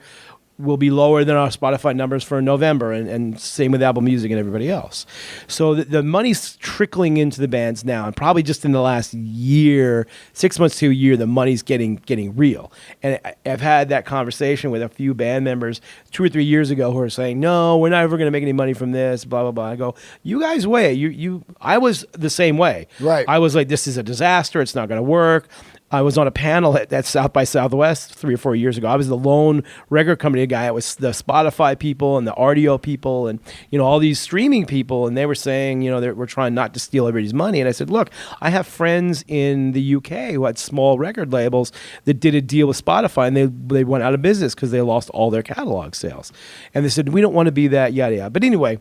will be lower than our Spotify numbers for November, and same with Apple Music and everybody else. So the money's trickling into the bands now, and probably just in the last year, 6 months to a year, the money's getting real. And I've had that conversation with a few band members 2 or 3 years ago who are saying, no, we're not ever going to make any money from this, blah, blah, blah. I go, you guys wait. I was the same way.
Right.
I was like, this is a disaster. It's not going to work. I was on a panel at South by Southwest 3 or 4 years ago. I was the lone record company guy. It was the Spotify people and the RDO people and, all these streaming people. And they were saying, we're trying not to steal everybody's money. And I said, look, I have friends in the UK who had small record labels that did a deal with Spotify, and they went out of business because they lost all their catalog sales. And they said, we don't want to be that, yada, yada. But anyway,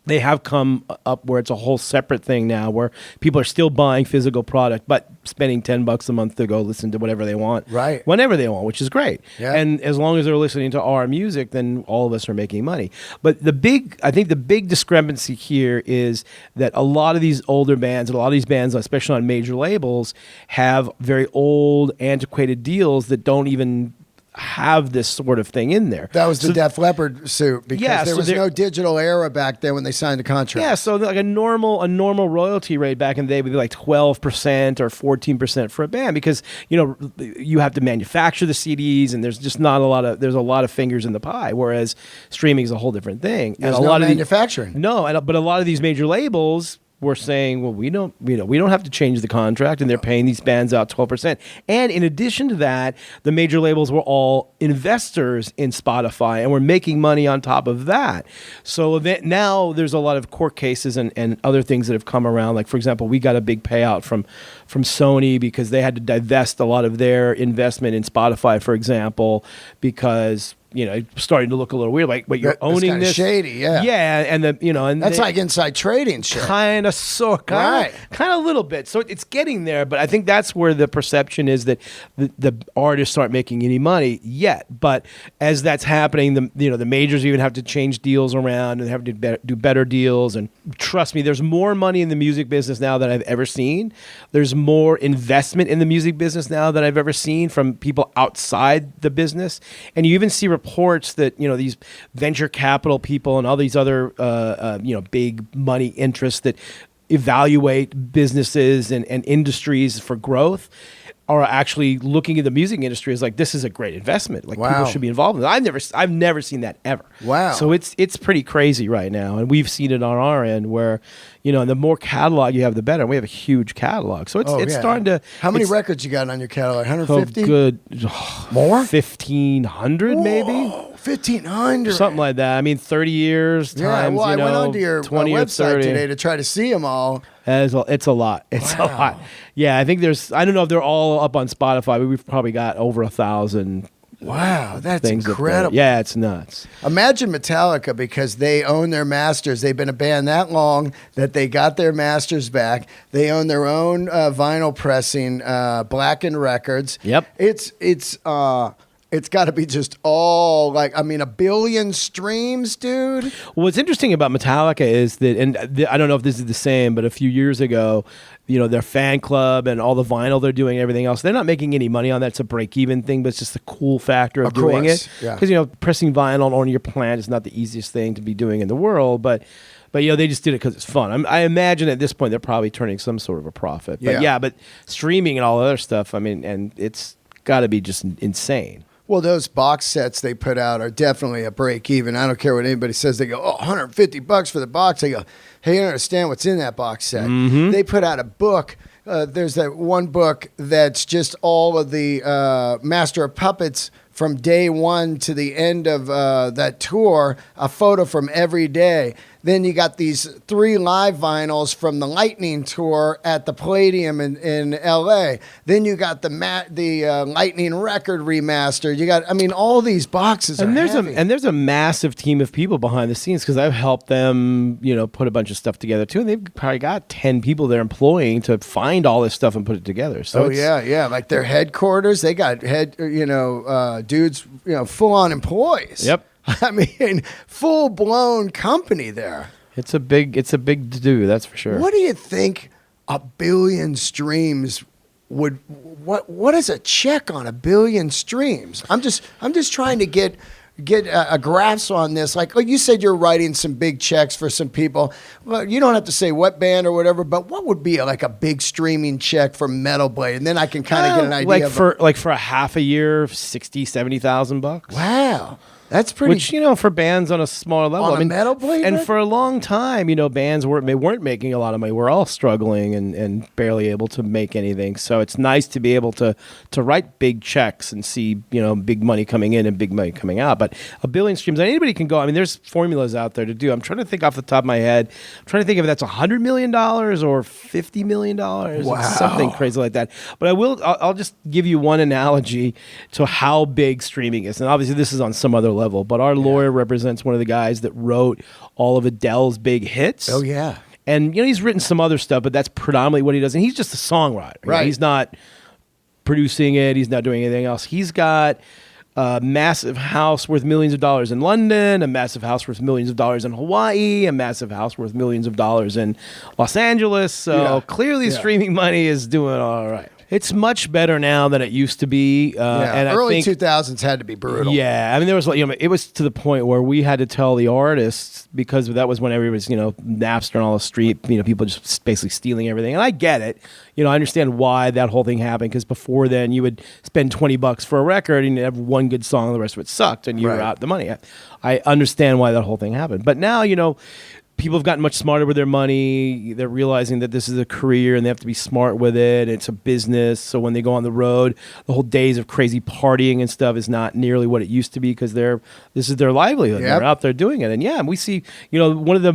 they have come up where it's a whole separate thing now, where people are still buying physical product, but spending $10 a month to go listen to whatever they want,
right,
whenever they want, which is great.
Yeah.
And as long as they're listening to our music, then all of us are making money. But I think the big discrepancy here is that a lot of these older bands, and a lot of these bands, especially on major labels, have very old, antiquated deals that don't even have this sort of thing in there.
That was the Def Leppard suit, because there was no digital era back then when they signed the contract.
Yeah, so like a normal royalty rate back in the day would be like 12% or 14% for a band, because you have to manufacture the CDs, and there's just not a lot of fingers in the pie, whereas streaming is a whole different thing.
There's
and a
no
lot of
manufacturing.
But a lot of these major labels were saying, well, we don't have to change the contract, and they're paying these bands out 12%. And in addition to that, the major labels were all investors in Spotify and were making money on top of that. So now there's a lot of court cases and other things that have come around. Like, for example, we got a big payout from Sony because they had to divest a lot of their investment in Spotify, for example, because starting to look a little weird, like, but you're owning this.
Shady, yeah.
Yeah, and
that's like inside trading shit.
Kind of, kind of a little bit. So it's getting there, but I think that's where the perception is that the artists aren't making any money yet. But as that's happening, the majors even have to change deals around and have to do better deals. And trust me, there's more money in the music business now than I've ever seen. There's more investment in the music business now than I've ever seen from people outside the business. And you even see reports that these venture capital people and all these other big money interests that evaluate businesses and industries for growth are actually looking at the music industry as like, this is a great investment. Like, people should be involved in it. I've never seen that ever.
Wow.
So it's pretty crazy right now, and we've seen it on our end where the more catalog you have, the better. And we have a huge catalog, so it's starting to.
How many records you got on your catalog? 150?
Oh, good.
More?
1,500 maybe.
1,500.
Something like that. I mean, 30 years times.
I went onto your
20
website
or 30
today to try to see them all.
It's a lot. It's a lot. Yeah, I think I don't know if they're all up on Spotify, but we've probably got over 1,000.
Wow, that's incredible.
Yeah, it's nuts.
Imagine Metallica, because they own their masters. They've been a band that long that they got their masters back. They own their own vinyl pressing, Blackened Records.
Yep.
It's got to be just all like, 1 billion streams, dude.
What's interesting about Metallica is that, and I don't know if this is the same, but a few years ago, their fan club and all the vinyl they're doing, everything else, they're not making any money on that. It's a break-even thing, but it's just the cool factor of doing it. Because pressing vinyl on your plant is not the easiest thing to be doing in the world, but they just did it because it's fun. I imagine at this point they're probably turning some sort of a profit. But but streaming and all the other stuff, and it's got to be just insane.
Well, those box sets they put out are definitely a break even. I don't care what anybody says. They go, $150 for the box. I go, hey, you don't understand what's in that box set. Mm-hmm. They put out a book. There's that one book that's just all of the Master of Puppets from day one to the end of that tour, a photo from every day. Then you got these 3 live vinyls from the Lightning tour at the Palladium in L.A. Then you got the Lightning record remastered. You got, all these boxes are heavy.
There's a massive team of people behind the scenes, because I've helped them, put a bunch of stuff together too. And they've probably got 10 people they're employing to find all this stuff and put it together. So
like their headquarters, they got dudes, full on employees.
Yep.
Full-blown company there.
It's a big to do, that's for sure.
What do you think 1 billion streams what is a check on 1 billion streams? I'm just trying to get get a grasp on this. Like you said, you're writing some big checks for some people. Well, you don't have to say what band or whatever, but what would be like a big streaming check for Metal Blade? And then I can kind of get an idea.
For a half a year, $60,000-$70,000.
Wow. That's pretty.
Which, for bands on a smaller level.
On a Metal Blade?
And for a long time, bands weren't making a lot of money. We're all struggling and barely able to make anything. So it's nice to be able to write big checks and see, big money coming in and big money coming out. But a billion streams, anybody can go. I mean, there's formulas out there to do. I'm trying to think off the top of my head. I'm trying to think if that's $100 million or $50 million.
Wow.
Something crazy like that. But I'll just give you one analogy to how big streaming is. And obviously this is on some other level, but our lawyer represents one of the guys that wrote all of Adele's big hits.
Oh, yeah.
And, he's written some other stuff, but that's predominantly what he does. And he's just a songwriter.
Right.
He's not producing it. He's not doing anything else. He's got a massive house worth millions of dollars in London, a massive house worth millions of dollars in Hawaii, a massive house worth millions of dollars in Los Angeles. So clearly streaming money is doing all right. It's much better now than it used to be. And
early
I think,
2000s had to be brutal.
Yeah, I mean, there was it was to the point where we had to tell the artists, because that was when everybody was, Napster and all the street, people just basically stealing everything. And I get it. I understand why that whole thing happened, because before then you would spend $20 for a record and you'd have one good song and the rest of it sucked and you were out the money. I understand why that whole thing happened. But now, people have gotten much smarter with their money. They're realizing that this is a career and they have to be smart with it. It's a business. So when they go on the road, the whole days of crazy partying and stuff is not nearly what it used to be, because this is their livelihood. Yep. They're out there doing it. And we see, one of the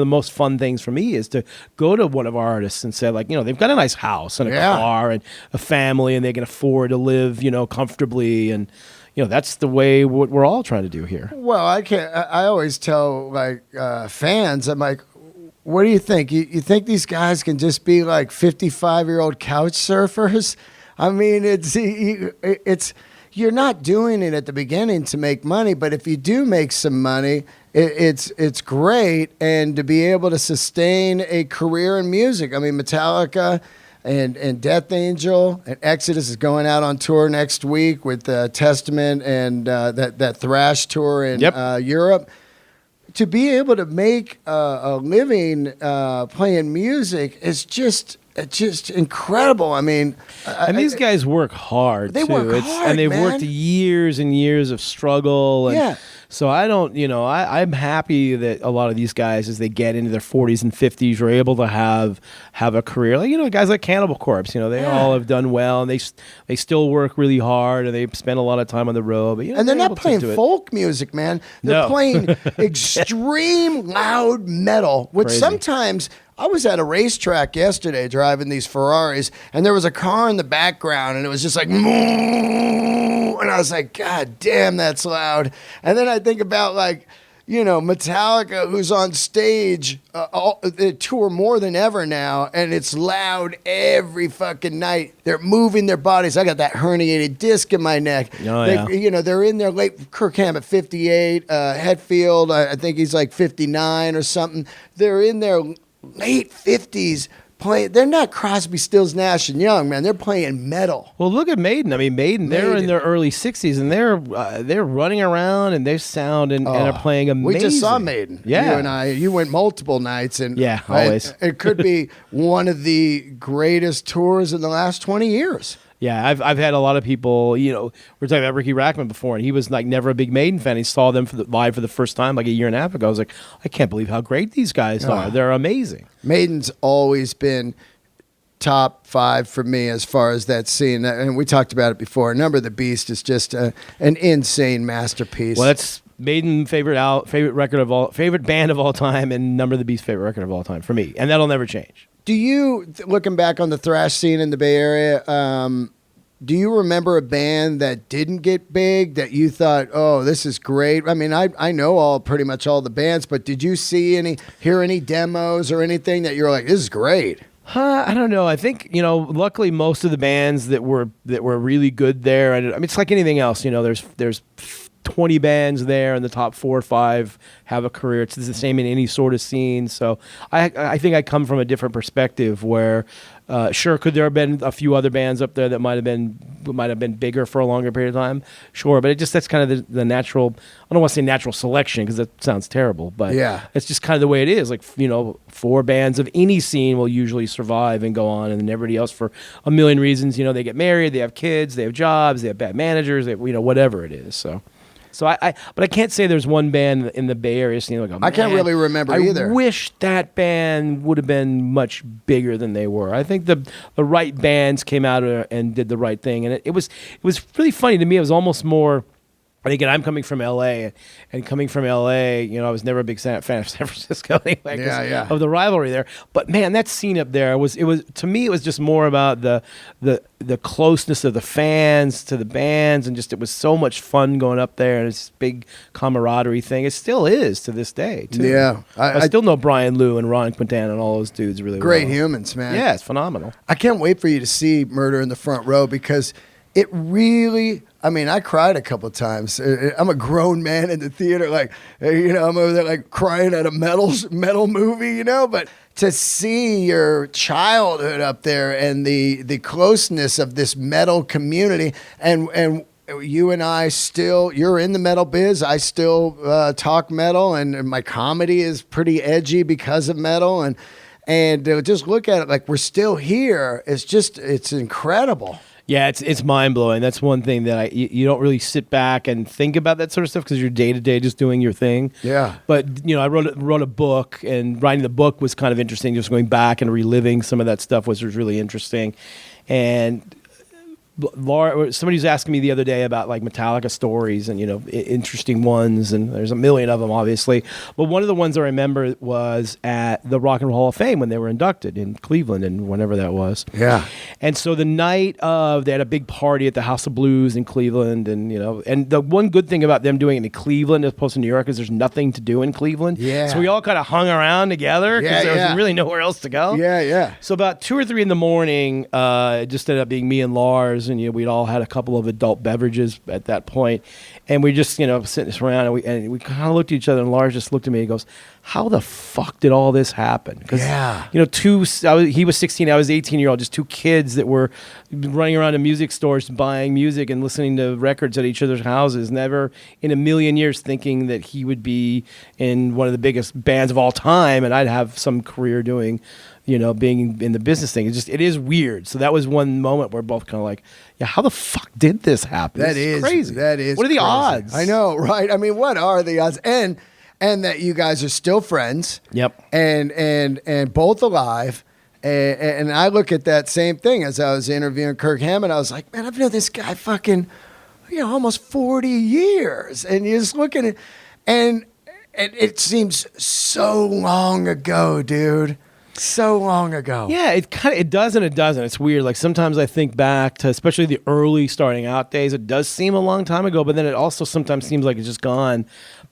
most fun things for me is to go to one of our artists and say, like, they've got a nice house and a car and a family and they can afford to live, comfortably, and that's the way what we're all trying to do here.
Well, I always tell fans, I'm like, what do you think? You think these guys can just be like 55-year-old couch surfers? I mean, it's you're not doing it at the beginning to make money, but if you do make some money, it's great. And to be able to sustain a career in music, I mean, Metallica and Death Angel and Exodus is going out on tour next week with Testament and that Thrash tour in Europe. To be able to make a living playing music is just incredible. I mean,
and these guys work hard.
They work hard,
and they've
man.
worked years and years of struggle. And so I don't, I'm happy that a lot of these guys, as they get into their 40s and 50s, are able to have a career. Like, guys like Cannibal Corpse, they all have done well, and they still work really hard, and they spend a lot of time on the road. But,
and they're not playing folk music, man. They're playing extreme loud metal, which sometimes. I was at a racetrack yesterday driving these Ferraris, and there was a car in the background, and it was just like, moo, and I was like, God damn, that's loud. And then I think about, like, Metallica, who's on stage, they tour more than ever now, and it's loud every fucking night. They're moving their bodies. I got that herniated disc in my neck. They're in their late, Kirk Hammett 58, Hetfield, I think he's like 59 or something. They're in their late 50s playing. They're not Crosby, Stills, Nash and Young, man. They're playing metal.
Well, look at Maiden. I mean, Maiden. They're in their early 60s, and they're running around, and they sound and are playing amazing.
We just saw Maiden.
Yeah,
you and I. You went multiple nights, and
always.
It could be one of the greatest tours in the last 20 years.
Yeah, I've had a lot of people, we were talking about Ricky Rackman before, and he was like never a big Maiden fan. He saw them live for the first time like a year and a half ago. I was like, I can't believe how great these guys are. They're amazing.
Maiden's always been top 5 for me as far as that scene. And we talked about it before. Number of the Beast is just an insane masterpiece.
Well, that's Maiden favorite band of all time, and Number of the Beast favorite record of all time for me. And that'll never change.
Do you, looking back on the thrash scene in the Bay Area, do you remember a band that didn't get big that you thought, oh, this is great? I mean, I know pretty much all the bands, but did you hear any demos or anything that you're like, this is great?
I don't know. I think, luckily most of the bands that were really good there, and I mean, it's like anything else, there's 20 bands there, and the top 4 or 5 have a career. It's the same in any sort of scene. So I think I come from a different perspective where, sure, could there have been a few other bands up there that might have been bigger for a longer period of time? Sure, but that's kind of the natural. I don't want to say natural selection because that sounds terrible, but it's just kind of the way it is. Like 4 bands of any scene will usually survive and go on, and then everybody else for a million reasons. They get married, they have kids, they have jobs, they have bad managers, they whatever it is. So but I can't say there's one band in the Bay Area scene. Like,
I can't really remember either.
I wish that band would have been much bigger than they were. I think the right bands came out and did the right thing, and it was really funny to me. It was almost more. And again, I'm coming from L.A. and coming from L.A., I was never a big fan of San Francisco anyway, of the rivalry there. But man, that scene up there was to me it was just more about the closeness of the fans to the bands, and just it was so much fun going up there, and it's this big camaraderie thing. It still is to this day too.
Yeah,
I still know Brian Lou and Ron Quintana and all those dudes really
great
well.
humans, man.
Yeah, it's phenomenal.
I can't wait for you to see Murder in the Front Row because it really. I mean, I cried a couple of times. I'm a grown man in the theater, like, I'm over there like crying at a metal movie, but to see your childhood up there and the closeness of this metal community, and you and I still, you're in the metal biz. I still talk metal, and my comedy is pretty edgy because of metal, and just look at it like we're still here. It's incredible.
Yeah, it's mind blowing. That's one thing that you don't really sit back and think about that sort of stuff because you're day to day just doing your thing.
Yeah.
But I wrote a book, and writing the book was kind of interesting. Just going back and reliving some of that stuff was really interesting. And Laura, somebody was asking me the other day about like Metallica stories and interesting ones, and there's a million of them obviously, but one of the ones I remember was at the Rock and Roll Hall of Fame when they were inducted in Cleveland, and whenever that was.
Yeah.
And so the night of, they had a big party at the House of Blues in Cleveland, and and the one good thing about them doing it in Cleveland as opposed to New York is there's nothing to do in Cleveland.
Yeah.
So we all kind of hung around together because there was really nowhere else to go.
Yeah, yeah.
So about 2 or 3 in the morning, it just ended up being me and Lars, and we'd all had a couple of adult beverages at that point, and we just sitting around, and we kind of looked at each other, and Lars just looked at me and goes, "How the fuck did all this happen?" Because he was 16, I was 18-year-old, just 2 kids that were running around in music stores buying music and listening to records at each other's houses, never in a million years thinking that he would be in one of the biggest bands of all time and I'd have some career doing being in the business thing. It is weird. So that was one moment where both kind of like, yeah, how the fuck did this happen?
That is crazy. That is.
What are the
crazy
odds?
I know, right? I mean, what are the odds? And that you guys are still friends.
Yep.
And both alive. And I look at that same thing as I was interviewing Kirk Hammett. I was like, man, I've known this guy fucking, almost 40 years. And you're just looking at, and it seems so long ago, dude. So long ago.
Yeah, it does and it doesn't. It's weird. Like sometimes I think back to especially the early starting out days. It does seem a long time ago, but then it also sometimes seems like it's just gone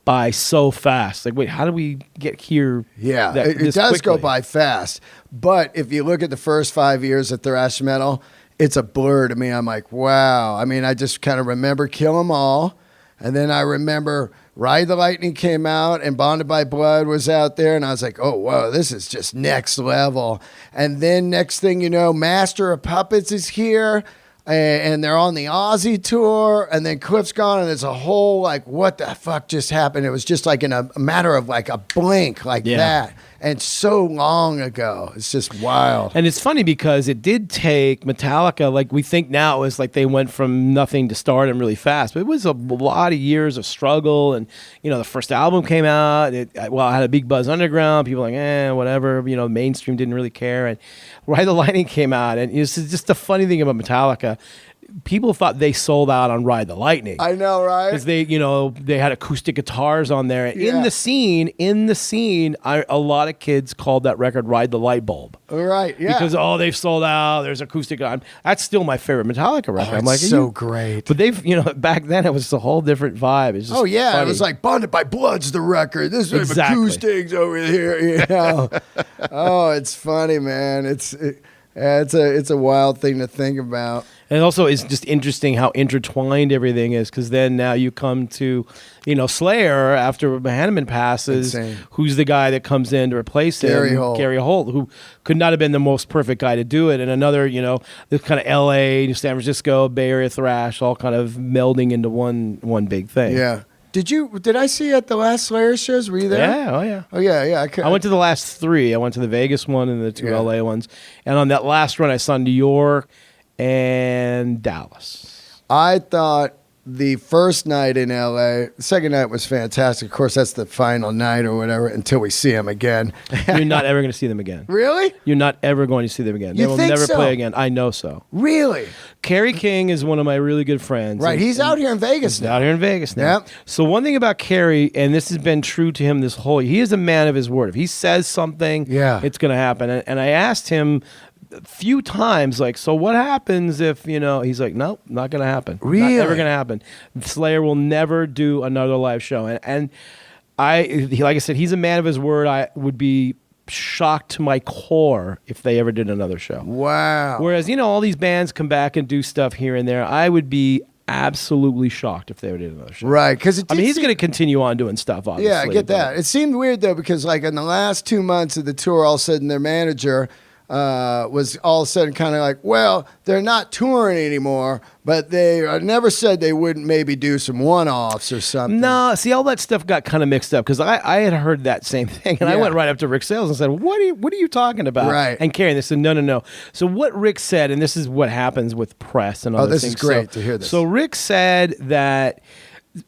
by so fast. Like, wait, how did we get here?
Yeah, it does go by fast. But if you look at the first 5 years of thrash metal, it's a blur to me. I'm like, wow. I mean, I just kind of remember Kill 'Em All, and then I remember Ride the Lightning came out and Bonded by Blood was out there, and I was like, oh, whoa, this is just next level. And then next thing you know, Master of Puppets is here, and they're on the Aussie tour, and then Cliff's gone, and there's a whole, like, what the fuck just happened? It was just like in a matter of like a blink like that. And so long ago. It's just wild.
And it's funny because it did take Metallica, like we think now, is like they went from nothing to stardom really fast. But it was a lot of years of struggle. And, the first album came out. It had a big buzz underground. People were like, whatever. Mainstream didn't really care. And Ride the Lightning came out. And it's just the funny thing about Metallica. People thought they sold out on Ride the Lightning.
I know, right?
Because they had acoustic guitars on there. Yeah. In the scene, a lot of kids called that record Ride the Light Bulb.
Right, yeah.
Because, they've sold out. There's acoustic. That's still my favorite Metallica record.
I'm like, so great.
But they've, back then it was a whole different vibe. It's just funny.
It was like Bonded by Blood's the record. This is acoustics over here, Oh, it's funny, man. Yeah, it's a wild thing to think about.
And also, it's just interesting how intertwined everything is, because then now you come to, Slayer after Hanneman passes.
Insane.
Who's the guy that comes in to replace him? Gary Holt, who could not have been the most perfect guy to do it. And another, this kind of L.A., San Francisco, Bay Area thrash, all kind of melding into one big thing.
Yeah. Did I see you at the last Slayer shows? Were you there?
Yeah.
Oh yeah.
I went to the last 3. I went to the Vegas one and the 2 LA ones. And on that last run, I saw New York and Dallas.
I thought the first night in LA, the second night was fantastic. Of course, that's the final night or whatever until we see them again.
You're not ever going to see them again.
Really?
You're not ever going to see them again.
You
They will
think
never
so?
play again. I know so.
Really?
Kerry King is one of my really good friends.
Right. He's out here in Vegas
He's
now.
out here in Vegas now.
Yep.
So one thing about Kerry, and this has been true to him this whole, he is a man of his word. If he says something, it's going to happen. And I asked him a few times, like, so what happens if, he's like, nope, not going to happen.
Really?
Not ever going to happen. Slayer will never do another live show. And like I said, he's a man of his word. I would be shocked to my core if they ever did another show.
Wow.
Whereas, all these bands come back and do stuff here and there. I would be absolutely shocked if they ever did another show.
Right. Because
he's going to continue on doing stuff, obviously.
Yeah, I get that. It seemed weird, though, because like in the last 2 months of the tour, all of a sudden their manager was all of a sudden kind of like, well, they're not touring anymore, but they never said they wouldn't maybe do some one-offs or something.
No, see, all that stuff got kind of mixed up because I had heard that same thing, and I went right up to Rick Sales and said, what are you talking about?
Right.
And Karen, they said, no. So what Rick said, and this is what happens with press and other things.
This is great to hear this.
So Rick said that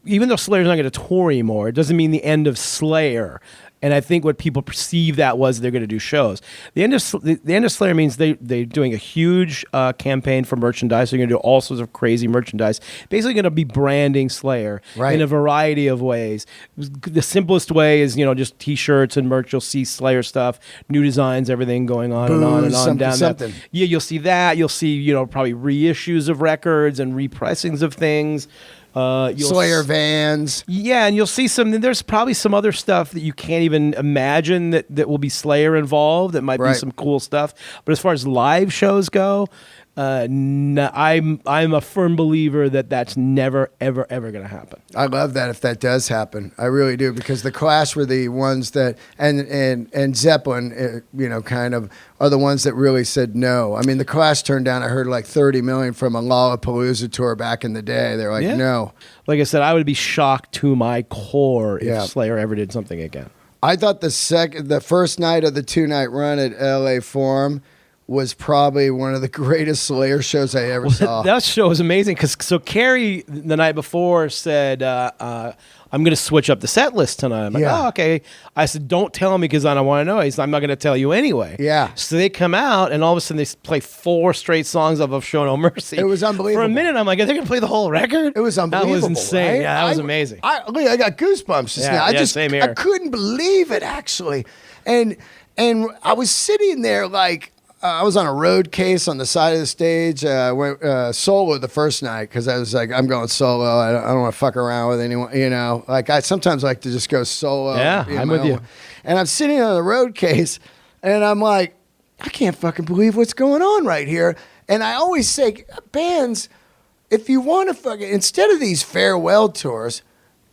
even though Slayer's not going to tour anymore, it doesn't mean the end of Slayer. And I think what people perceive that was they're going to do shows. The end of Slayer means they're doing a huge campaign for merchandise. They're going to do all sorts of crazy merchandise. Basically going to be branding Slayer in a variety of ways. The simplest way is, just T-shirts and merch. You'll see Slayer stuff, new designs, everything going on and on and on down that. Yeah, you'll see that. You'll see, probably reissues of records and repressings of things.
Slayer vans.
Yeah, and you'll see there's probably some other stuff that you can't even imagine that will be Slayer involved. That might be some cool stuff. But as far as live shows go, I'm a firm believer that that's never, ever, ever going to happen.
I love that if that does happen. I really do, because the Clash were the ones that, and Zeppelin, kind of are the ones that really said no. I mean, the Clash turned down, I heard, like $30 million from a Lollapalooza tour back in the day. They're like, no.
Like I said, I would be shocked to my core if Slayer ever did something again.
I thought the first night of the 2-night run at LA Forum was probably one of the greatest Slayer shows I ever saw.
That show was amazing because Carrie the night before said, I'm going to switch up the set list tonight. I'm like, oh, okay. I said, don't tell me because I don't want to know. He said, I'm not going to tell you anyway.
Yeah.
So they come out and all of a sudden they play 4 straight songs of Show No Mercy.
It was unbelievable.
For a minute, I'm like, are they going to play the whole record?
It was unbelievable.
That was insane.
Right?
Yeah, that was amazing.
I got goosebumps just now.
Same here.
I couldn't believe it, actually. And I was sitting there like, I was on a road case on the side of the stage. I went solo the first night because I was like, I'm going solo. I don't want to fuck around with anyone, Like I sometimes like to just go solo.
Yeah, I'm with you.
And I'm sitting on the road case, and I'm like, I can't fucking believe what's going on right here. And I always say, bands, if you want to fucking, instead of these farewell tours,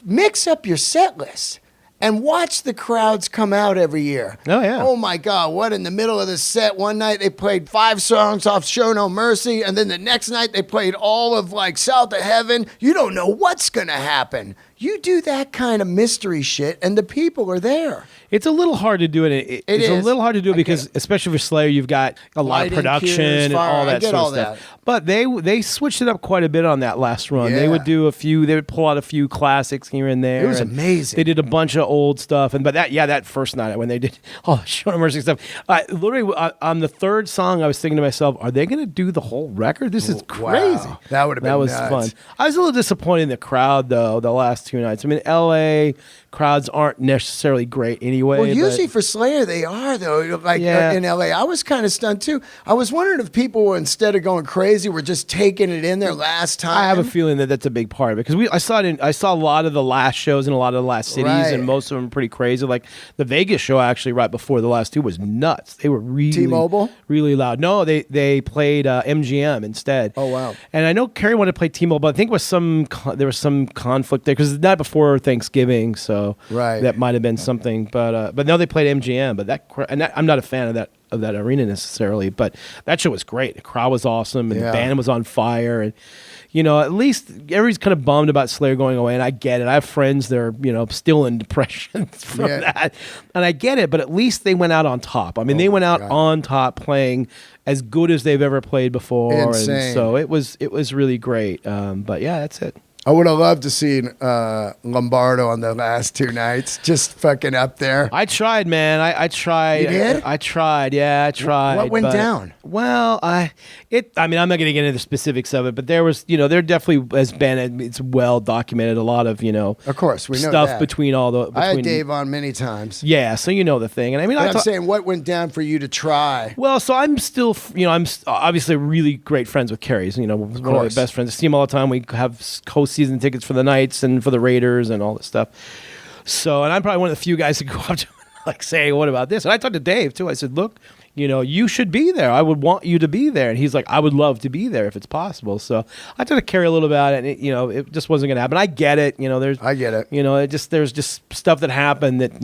mix up your set list. And watch the crowds come out every year.
Oh, yeah.
Oh, my God. What, in the middle of the set, one night they played 5 songs off Show No Mercy, and then the next night they played all of, like, South of Heaven. You don't know what's going to happen. You do that kind of mystery shit, and the people are there.
It's a little hard to do it. It's a little hard to do it because, especially for Slayer, you've got a lot of production and all that sort of stuff. But they switched it up quite a bit on that last run.
Yeah.
They would do they would pull out a few classics here and there.
It was amazing.
They did a bunch of old stuff, but that first night when they did Show No Mercy stuff, literally on the 3rd song, I was thinking to myself, are they going to do the whole record? This is crazy.
Wow. That would have been
That was
nuts.
fun. I was a little disappointed in the crowd though. The last last two nights. I mean, L.A. crowds aren't necessarily great anyway.
Well, usually for Slayer, they are, though. Like in L.A., I was kind of stunned, too. I was wondering if people, instead of going crazy, were just taking it in their last time.
I have a feeling that that's a big part of it, because I saw a lot of the last shows in a lot of the last cities, and most of them are pretty crazy. Like the Vegas show, actually, right before the last two was nuts. They were really
T-Mobile?
Really loud. No, they played MGM instead.
Oh, wow.
And I know Carrie wanted to play T-Mobile, but I think there was some conflict there, because the night before Thanksgiving, so that might have been something. But no, they played MGM. But I'm not a fan of that arena necessarily, but that show was great. The crowd was awesome, and the band was on fire, and at least everybody's kind of bummed about Slayer going away, and I get it. I have friends that are still in depression from that, and I get it. But at least they went out on top. I mean, they went out on top, playing as good as they've ever played before.
Insane.
And so it was really great. But yeah, that's it.
I would have loved to see Lombardo on the last two nights, just fucking up there.
I tried, man. I tried.
You did?
I tried. Yeah, I tried.
What went down?
Well, I mean, I'm not going to get into the specifics of it, but there was, there definitely has been, it's well documented, a lot of,
of course, we know
stuff
that.
between all the.
I had Dave on many times.
Yeah, so the thing, and I mean,
I'm saying, what went down for you to try?
Well, so I'm still, I'm obviously really great friends with Carrie's. One of my best friends. I see him all the time. We have season tickets for the Knights and for the Raiders and all this stuff. So, and I'm probably one of the few guys that go up to him, like, say, what about this? And I talked to Dave too. I said, look, you should be there. I would want you to be there. And he's like, I would love to be there if it's possible. So I tried to carry a little about it, and it just wasn't going to happen. I get it.
I get it.
There's just stuff that happened that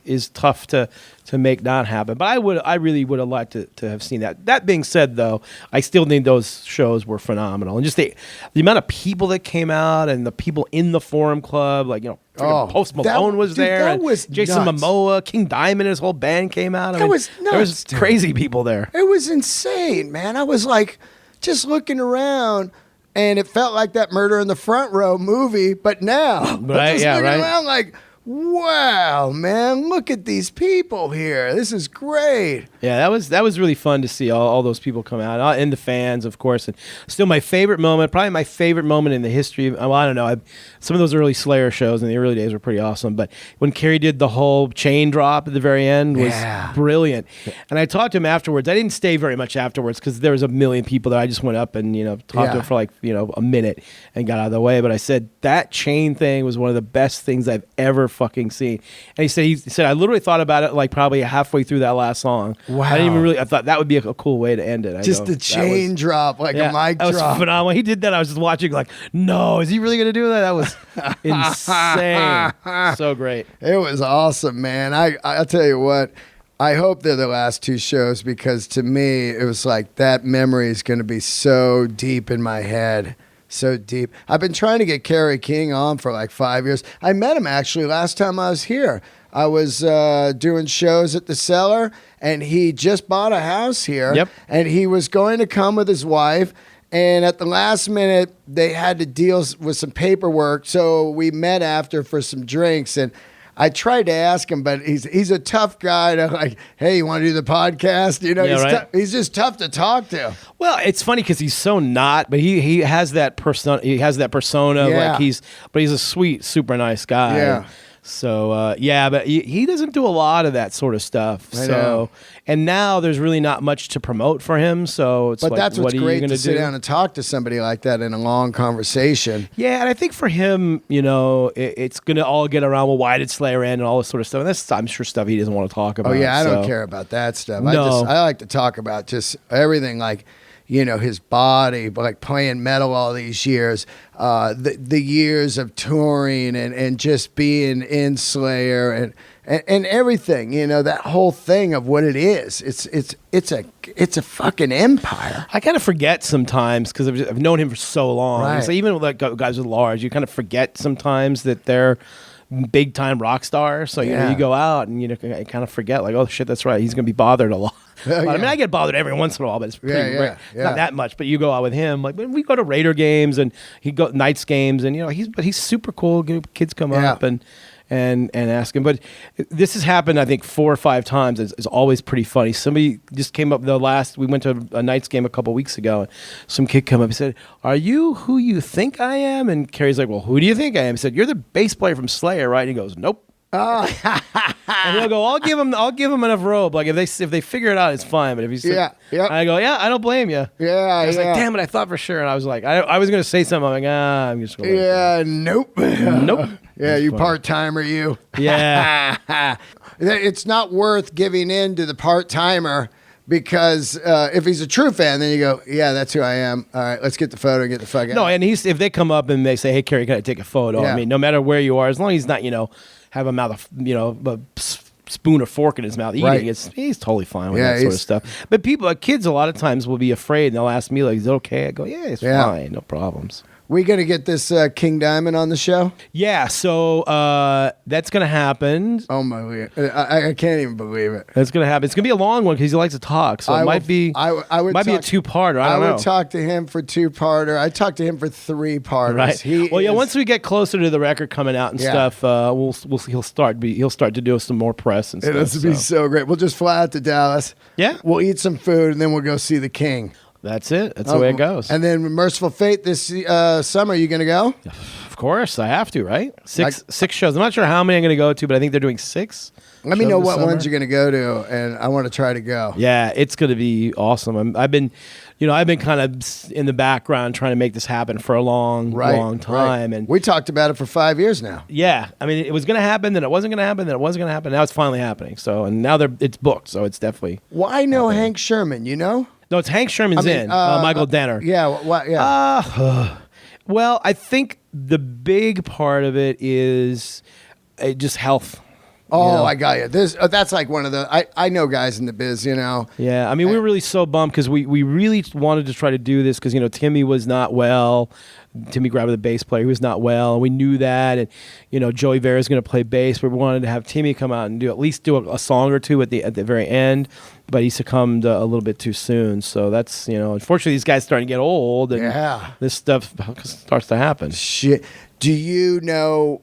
is tough to make not happen. But I really would have liked to have seen that. That being said, though, I still think those shows were phenomenal, and just the amount of people that came out and the people in the Forum Club, like Post Malone was there,
that
and
was
Jason
nuts.
Momoa, King Diamond, and his whole band came out.
That was nuts,
there was crazy people there.
It was insane, man. I was like just looking around, and it felt like that Murder in the Front Row movie, but now.
Right?
Just
Yeah.
looking
Right.
around like, wow, man, look at these people here. This is great.
Yeah, that was really fun to see all those people come out, and the fans, of course. And still, my favorite moment, probably my favorite moment in the history of, I don't know, some of those early Slayer shows in the early days were pretty awesome. But when Carrie did the whole chain drop at the very end was brilliant. And I talked to him afterwards. I didn't stay very much afterwards because there was a million people there. I just went up and talked to him for like a minute and got out of the way. But I said that chain thing was one of the best things I've ever fucking seen. And he said I literally thought about it like probably halfway through that last song.
Wow.
I didn't even I thought that would be a cool way to end it.
Just the chain drop, like a mic drop.
That was phenomenal. He did that. I was just watching like, no, is he really going to do that? That was insane. So great.
It was awesome, man. I'll tell you what, I hope they're the last two shows, because to me, it was like that memory is going to be so deep in my head. So deep. I've been trying to get Kerry King on for like 5 years. I met him actually last time I was here. I was doing shows at the Cellar, and he just bought a house here.
Yep.
And he was going to come with his wife, and at the last minute, they had to deal with some paperwork, so we met after for some drinks, and I tried to ask him, but he's a tough guy to like, hey, you want to do the podcast? He's just tough to talk to.
Well, it's funny because he's so not, but he has that persona. He has that persona.
Yeah.
Like he's a sweet, super nice guy.
Yeah.
So but he doesn't do a lot of that sort of stuff.
I know.
And now there's really not much to promote for him. So it's
But
like,
that's what's
what are you
great
gonna
to sit
do?
down and talk to somebody like that in a long conversation.
Yeah, and I think for him, it's gonna all get around. Well, why did Slayer end and all this sort of stuff? And that's, I'm sure, stuff he doesn't want to talk about.
Oh yeah, I don't
so.
care about that stuff.
No.
I like to talk about just everything, like his body, like playing metal all these years, the years of touring and just being in Slayer and everything, that whole thing of what it is. It's a fucking empire.
I kind of forget sometimes because I've known him for so long.
Right.
So even with like guys with large, you kind of forget sometimes that they're big time rock stars. So you go out and you kind of forget, like, oh shit, that's right, he's gonna be bothered a lot. I mean, I get bothered every once in a while, but it's pretty rare. Not that much. But you go out with him, like when we go to Raider games and he go Knights games, and he's super cool. Kids come up and and ask him. But this has happened, I think, 4 or 5 times. It's always pretty funny. Somebody just came up we went to a Knights game a couple weeks ago, and some kid came up and said, "Are you who you think I am?" And Carrie's like, "Well, who do you think I am?" He said, "You're the bass player from Slayer, right?" And he goes, "Nope." Oh. And he'll go, I'll give him enough rope. Like if they figure it out, it's fine. But if he's I go, yeah, I don't blame you.
Yeah,
I was like, damn it, I thought for sure. And I was like, I was gonna say something. I'm like, I'm just going.
Yeah, nope.
Nope.
Yeah, you part timer, you.
Yeah.
It's not worth giving in to the part timer. Because if he's a true fan, then you go, yeah, that's who I am. All right, let's get the photo and get the fuck out.
No, and if they come up and they say, hey, Carrie, can I take a photo?
Yeah.
I mean, no matter where you are, as long as he's not, have a mouth, a spoon or fork in his mouth eating,
right.
He's totally fine with that sort of stuff. But kids a lot of times will be afraid and they'll ask me, like, is it okay? I go, yeah, it's fine, no problems.
We going to get this King Diamond on the show?
Yeah, so that's going to happen.
Oh, my God. I can't even believe it.
That's going to happen. It's going to be a long one because he likes to talk, so it might be a 2-parter. I would
talk to him for 2-parter. I talked to him for 3-parters.
Right. Once we get closer to the record coming out and stuff, he'll start to do some more press and stuff.
It'll be so great. We'll just fly out to Dallas.
Yeah.
We'll eat some food, and then we'll go see the King.
That's it. That's the way it goes.
And then Merciful Fate this summer, you going to go?
Of course, I have to, right? Six shows. I'm not sure how many I'm going to go to, but I think they're doing 6.
Let me know what ones you're going to go to, and I want to try to go.
Yeah, it's going to be awesome. I've been kind of in the background trying to make this happen for a long time, and
we talked about it for 5 years now.
Yeah, I mean, it was going to happen, then it wasn't going to happen, then it wasn't going to happen. Now it's finally happening. So, and now it's booked, so it's definitely.
Why no Hank Sherman?
No, it's Hank Sherman's Michael Denner.
Yeah.
Well, I think the big part of it is just health.
Oh, I got you. That's like one of the. I know guys in the biz, Yeah,
I mean, we were really so bummed because we really wanted to try to do this because Timmy was not well. Timmy Grabber, the bass player, he was not well, and we knew that. And Joey Vera's going to play bass, but we wanted to have Timmy come out and at least do a song or two at the very end. But he succumbed a little bit too soon, so that's unfortunately these guys starting to get old, and this stuff starts to happen.
Shit, do you know?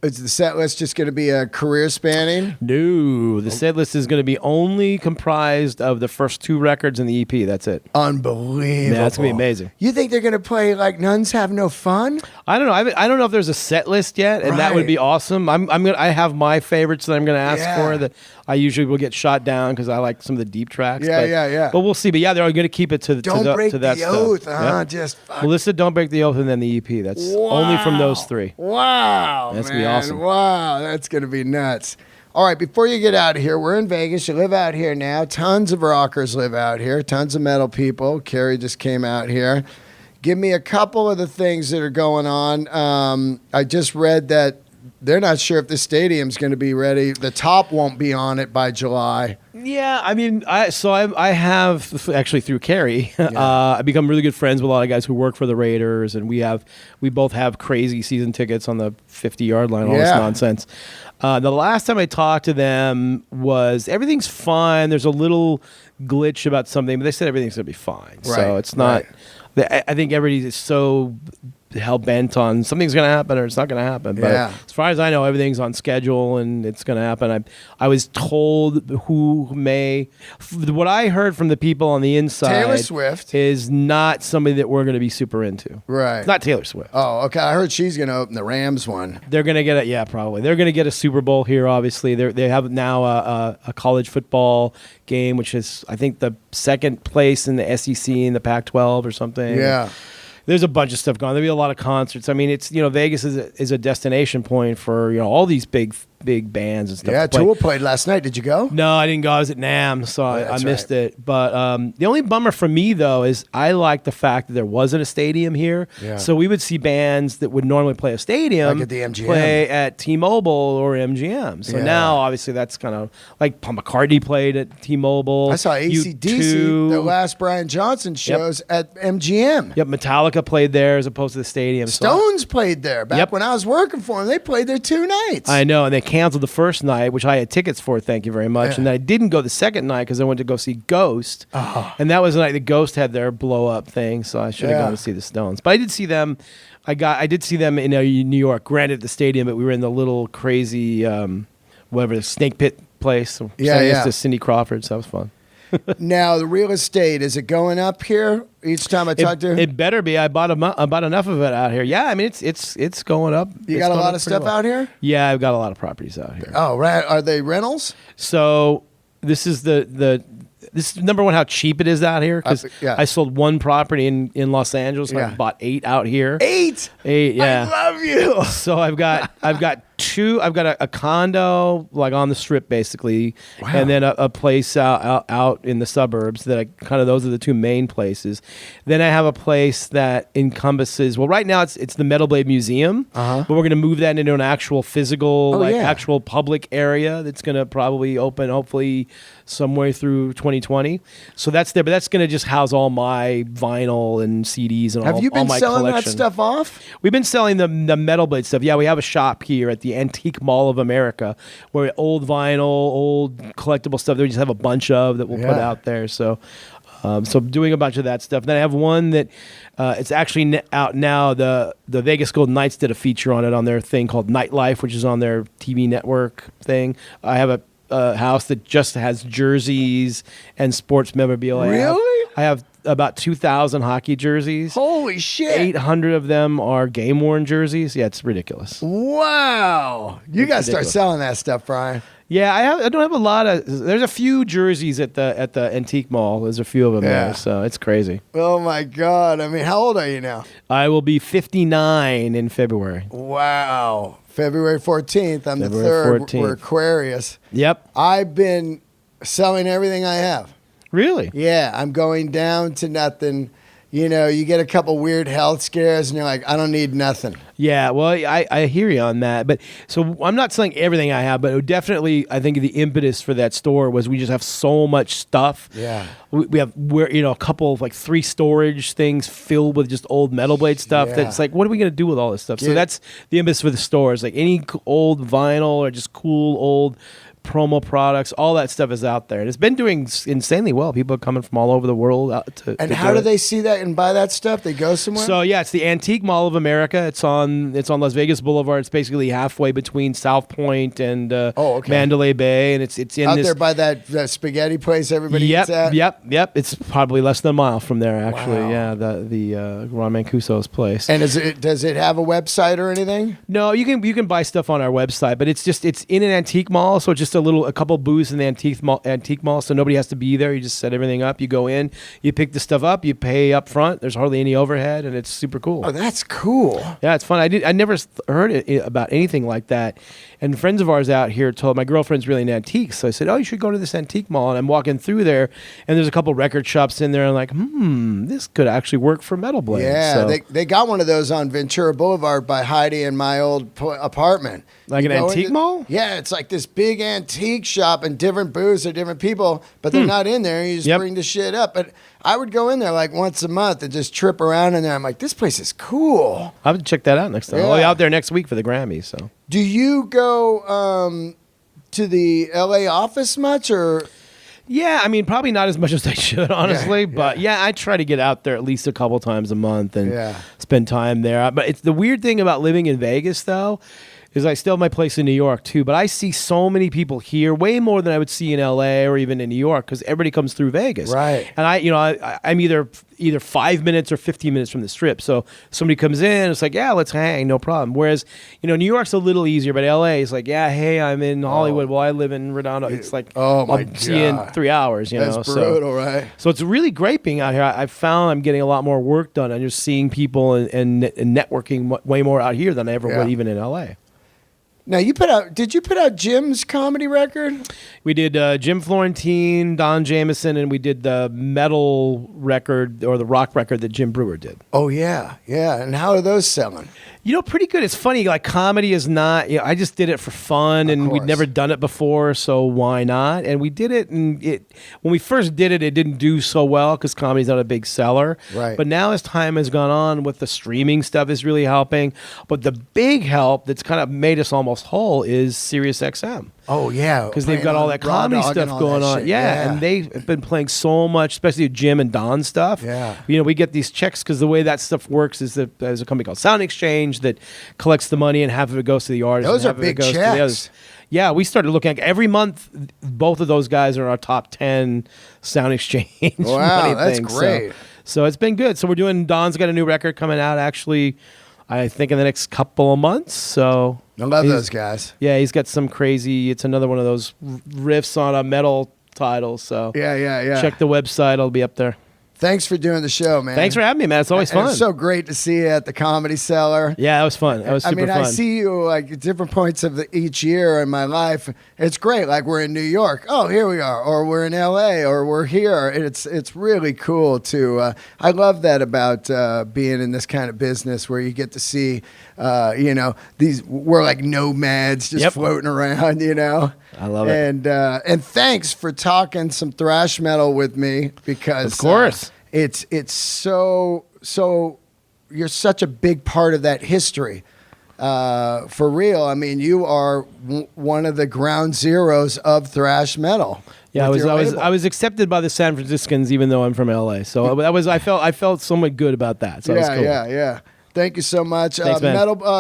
Is the set list just going to be a career spanning?
No, the set list is going to be only comprised of the first 2 records and the EP. That's it.
Unbelievable.
Yeah, that's going to be amazing.
You think they're going to play like Nuns Have No Fun?
I don't know. I don't know if there's a set list yet, and that would be awesome. I have my favorites that I'm going to ask for that I usually will get shot down because I like some of the deep tracks.
Yeah.
But we'll see. But yeah, they're going to keep it to that stuff.
Don't break the oath, huh? Just fuck.
Melissa, Don't Break the Oath, and then the EP. That's only from those 3.
Wow,
that's going to be awesome.
Wow, that's going to be nuts. All right, before you get out of here, we're in Vegas. You live out here now. Tons of rockers live out here. Tons of metal people. Carrie just came out here. Give me a couple of the things that are going on. I just read that they're not sure if the stadium's going to be ready. The top won't be on it by July.
Yeah, I mean, I have actually through Carrie, I've become really good friends with a lot of guys who work for the Raiders, and we both have crazy season tickets on the 50-yard line, all this nonsense. The last time I talked to them was everything's fine. There's a little glitch about something, but they said everything's going to be fine. Right, so it's not. Right. I think everybody is so hell bent on something's going to happen or it's not going to happen. But as far as I know, everything's on schedule and it's going to happen. I was told what I heard from the people on the inside,
Taylor Swift
is not somebody that we're going to be super into.
Right.
It's not Taylor Swift.
Oh, okay. I heard she's going to open the Rams one.
They're going to get probably. They're going to get a Super Bowl here, obviously. They have now a college football game, which is, I think, the second place in the SEC in the Pac-12 or something.
Yeah.
There's a bunch of stuff going on. There'll be a lot of concerts. I mean, it's Vegas is a destination point for all these big bands and stuff.
Yeah, Tool played last night. Did you go?
No, I didn't go. I was at NAMM, so I missed it. But the only bummer for me though is I like the fact that there wasn't a stadium here. Yeah. So we would see bands that would normally play a stadium
like at the MGM.
Play at T-Mobile or MGM. So now obviously that's kind of like Paul McCartney played at T-Mobile.
I saw AC/DC, the last Brian Johnson shows at MGM.
Yep, Metallica played there as opposed to the stadium.
Stones played there back when I was working for them. They played there 2 nights.
I know, and they canceled the first night, which I had tickets for, thank you very much. And then I didn't go the second night because I went to go see Ghost. And that was the night that Ghost had their blow-up thing, so I should have gone to see the Stones. But I did see them I did see them in New York. Granted, the stadium, but we were in the little crazy, whatever, the snake pit place.
Yeah.
To Cindy Crawford, so that was fun.
Now, the real estate, is it going up here each time I talk to you?
It better be. I bought enough of it out here. Yeah, I mean, it's going up.
You got a lot of stuff out here?
Yeah, I've got a lot of properties out here.
Oh, right. Are they rentals?
So this is this is number one, how cheap it is out here, because I sold one property in Los Angeles and I bought 8 out here.
8?
8, yeah.
I love you.
So I've got 2. I've got a condo like on the strip basically, and then a place out in the suburbs that those are the 2 main places. Then I have a place that encompasses, well, right now it's the Metalblade Museum, but we're going to move that into an actual physical, actual public area that's going to probably open hopefully somewhere through 2020. So that's there, but that's going to just house all my vinyl and CDs and all my collection.
Have you been selling that stuff off?
We've been selling the Metalblade stuff. Yeah, we have a shop here at the Antique Mall of America where old vinyl, old collectible stuff that we just have a bunch of that we'll put out there. So doing a bunch of that stuff. Then I have one that it's actually out now. The Vegas Golden Knights did a feature on it on their thing called Nightlife, which is on their TV network thing. I have a house that just has jerseys and sports memorabilia.
Really?
I have about 2,000 hockey jerseys.
Holy shit.
800 of them are game-worn jerseys. Yeah, it's ridiculous.
Wow. You got to start selling that stuff, Brian.
Yeah, I don't have a lot of. There's a few jerseys at the Antique Mall. There's a few of them there, so it's crazy.
Oh my God! I mean, how old are you now?
I will be 59 in February.
Wow, February 14th. I'm
February
the 3rd.
14th.
We're Aquarius.
Yep.
I've been selling everything I have.
Really?
Yeah, I'm going down to nothing. You know, you get a couple weird health scares, and you're like, I don't need nothing.
Yeah, well, I hear you on that. But so I'm not selling everything I have, but definitely I think the impetus for that store was we just have so much stuff.
Yeah.
We have a couple of 3 storage things filled with just old Metalblade stuff.
Yeah.
That's like, what are we going to do with all this stuff? So that's the impetus for the store. Is like any old vinyl or just cool old promo products, all that stuff is out there, and it's been doing insanely well. People are coming from all over the world out to.
And how do they see that and buy that stuff? They go somewhere.
So yeah, it's the Antique Mall of America. It's on Las Vegas Boulevard. It's basically halfway between South Point and Mandalay Bay, and it's in
out
this,
there by that spaghetti place everybody eats at.
Yep. It's probably less than a mile from there, actually.
Wow.
Yeah, the Ron Mancuso's place.
And does it have a website or anything?
No, you can buy stuff on our website, but it's in an antique mall, so it's just a couple booths in the antique mall, so nobody has to be there. You just set everything up. You go in, you pick the stuff up, you pay up front. There's hardly any overhead, and it's super cool.
Oh, that's cool.
Yeah, it's fun. I never heard about anything like that. And friends of ours out here told my girlfriend's really into antiques, so I said, "Oh, you should go to this antique mall." And I'm walking through there, and there's a couple record shops in there. And I'm like, this could actually work for Metalblade.
Yeah,
so,
they got one of those on Ventura Boulevard by Heidi and my old apartment.
Like an antique mall?
Yeah, it's like this big antique shop and different booths are different people, but they're not in there. You just bring the shit up. But I would go in there like once a month and just trip around in there. I'm like, this place is cool.
I'll have to check that out next time.
Yeah.
I'll be out there next week for the Grammys. So,
do you go to the LA office much or?
Yeah, I mean, probably not as much as I should, honestly. But I try to get out there at least a couple times a month and spend time there. But it's the weird thing about living in Vegas, though, is I still have my place in New York too, but I see so many people here, way more than I would see in LA or even in New York, because everybody comes through Vegas.
Right.
And I'm either 5 minutes or 15 minutes from the Strip. So somebody comes in, it's like, yeah, let's hang, no problem. Whereas, New York's a little easier, but LA is like, yeah, hey, I'm in Hollywood. Well, I live in Redondo. It's like,
I'll
see you in 3 hours.
That's brutal, right?
So it's really great being out here. I found I'm getting a lot more work done. I'm just seeing people and networking way more out here than I ever would even in LA.
Now, did you put out Jim's comedy record?
We did Jim Florentine, Don Jameson, and we did the metal record or the rock record that Jim Brewer did.
Oh, yeah. Yeah. And how are those selling?
Pretty good. It's funny. Like, comedy is not, I just did it for fun, and we'd never done it before, so why not? And we did it, and when we first did it, it didn't do so well because comedy's not a big seller.
Right.
But now as time has gone on with the streaming stuff is really helping. But the big help that's kind of made us almost almost whole is Sirius XM.
Oh yeah,
Because they've got all that
Raw
comedy
Dog and
stuff
all
going
that
on.
shit.
Yeah, and they've been playing so much, especially Jim and Don stuff.
Yeah.
You know, we get these checks because the way that stuff works is that there's a company called Sound Exchange that collects the money and half of it goes to the artist.
Those
and
are
half of it
big
goes to the
checks.
others. Yeah, we started looking at every month. Both of those guys are in our top 10 Sound Exchange.
Wow,
money
that's
things.
great.
So it's been good. So we're doing. Don's got a new record coming out. Actually, I think in the next couple of months. So
I love
he's-
those guys.
Yeah, he's got some crazy. It's another one of those riffs on a metal title. So
Yeah.
check the website. It'll be up there.
Thanks for doing the show, man.
Thanks for having me, man. It's always
And
fun.
It's so great to see you at the Comedy Cellar.
Yeah, that was fun. That was super fun.
I see you like at different points of each year in my life. It's great. Like we're in New York. Oh, here we are. Or we're in LA. Or we're here. It's really cool to. I love that about being in this kind of business where you get to see, these. We're like nomads just floating around.
I love it.
And thanks for talking some thrash metal with me because
Of course.
it's so you're such a big part of that history. For real. I mean, you are one of the ground zeros of thrash metal.
Yeah,
with your
I
label.
was accepted by the San Franciscans, even though I'm from LA. So I felt somewhat good about that. So it was cool.
Yeah. Thank you so much.
Thanks, man.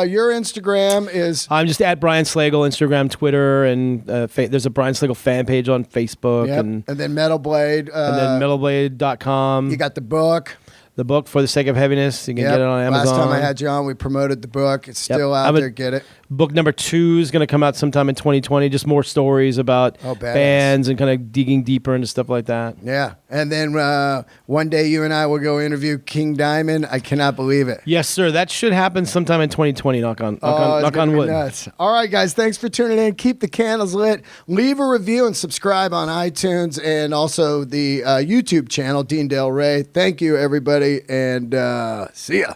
Your Instagram is
I'm just at Brian Slagel, Instagram, Twitter, and there's a Brian Slagel fan page on Facebook, and
then Metalblade.
and then metalblade.com.
You got the book.
The book, For the Sake of Heaviness. You can get it on Amazon.
Last time I had you on, we promoted the book. It's still out there. Get it.
Book number 2 is going to come out sometime in 2020. Just more stories about bands and kind of digging deeper into stuff like that.
Yeah. And then one day you and I will go interview King Diamond. I cannot believe it.
Yes, sir. That should happen sometime in 2020. Knock on wood.
Nuts. All right, guys. Thanks for tuning in. Keep the candles lit. Leave a review and subscribe on iTunes and also the YouTube channel, Dean Del Rey. Thank you, everybody, and see ya.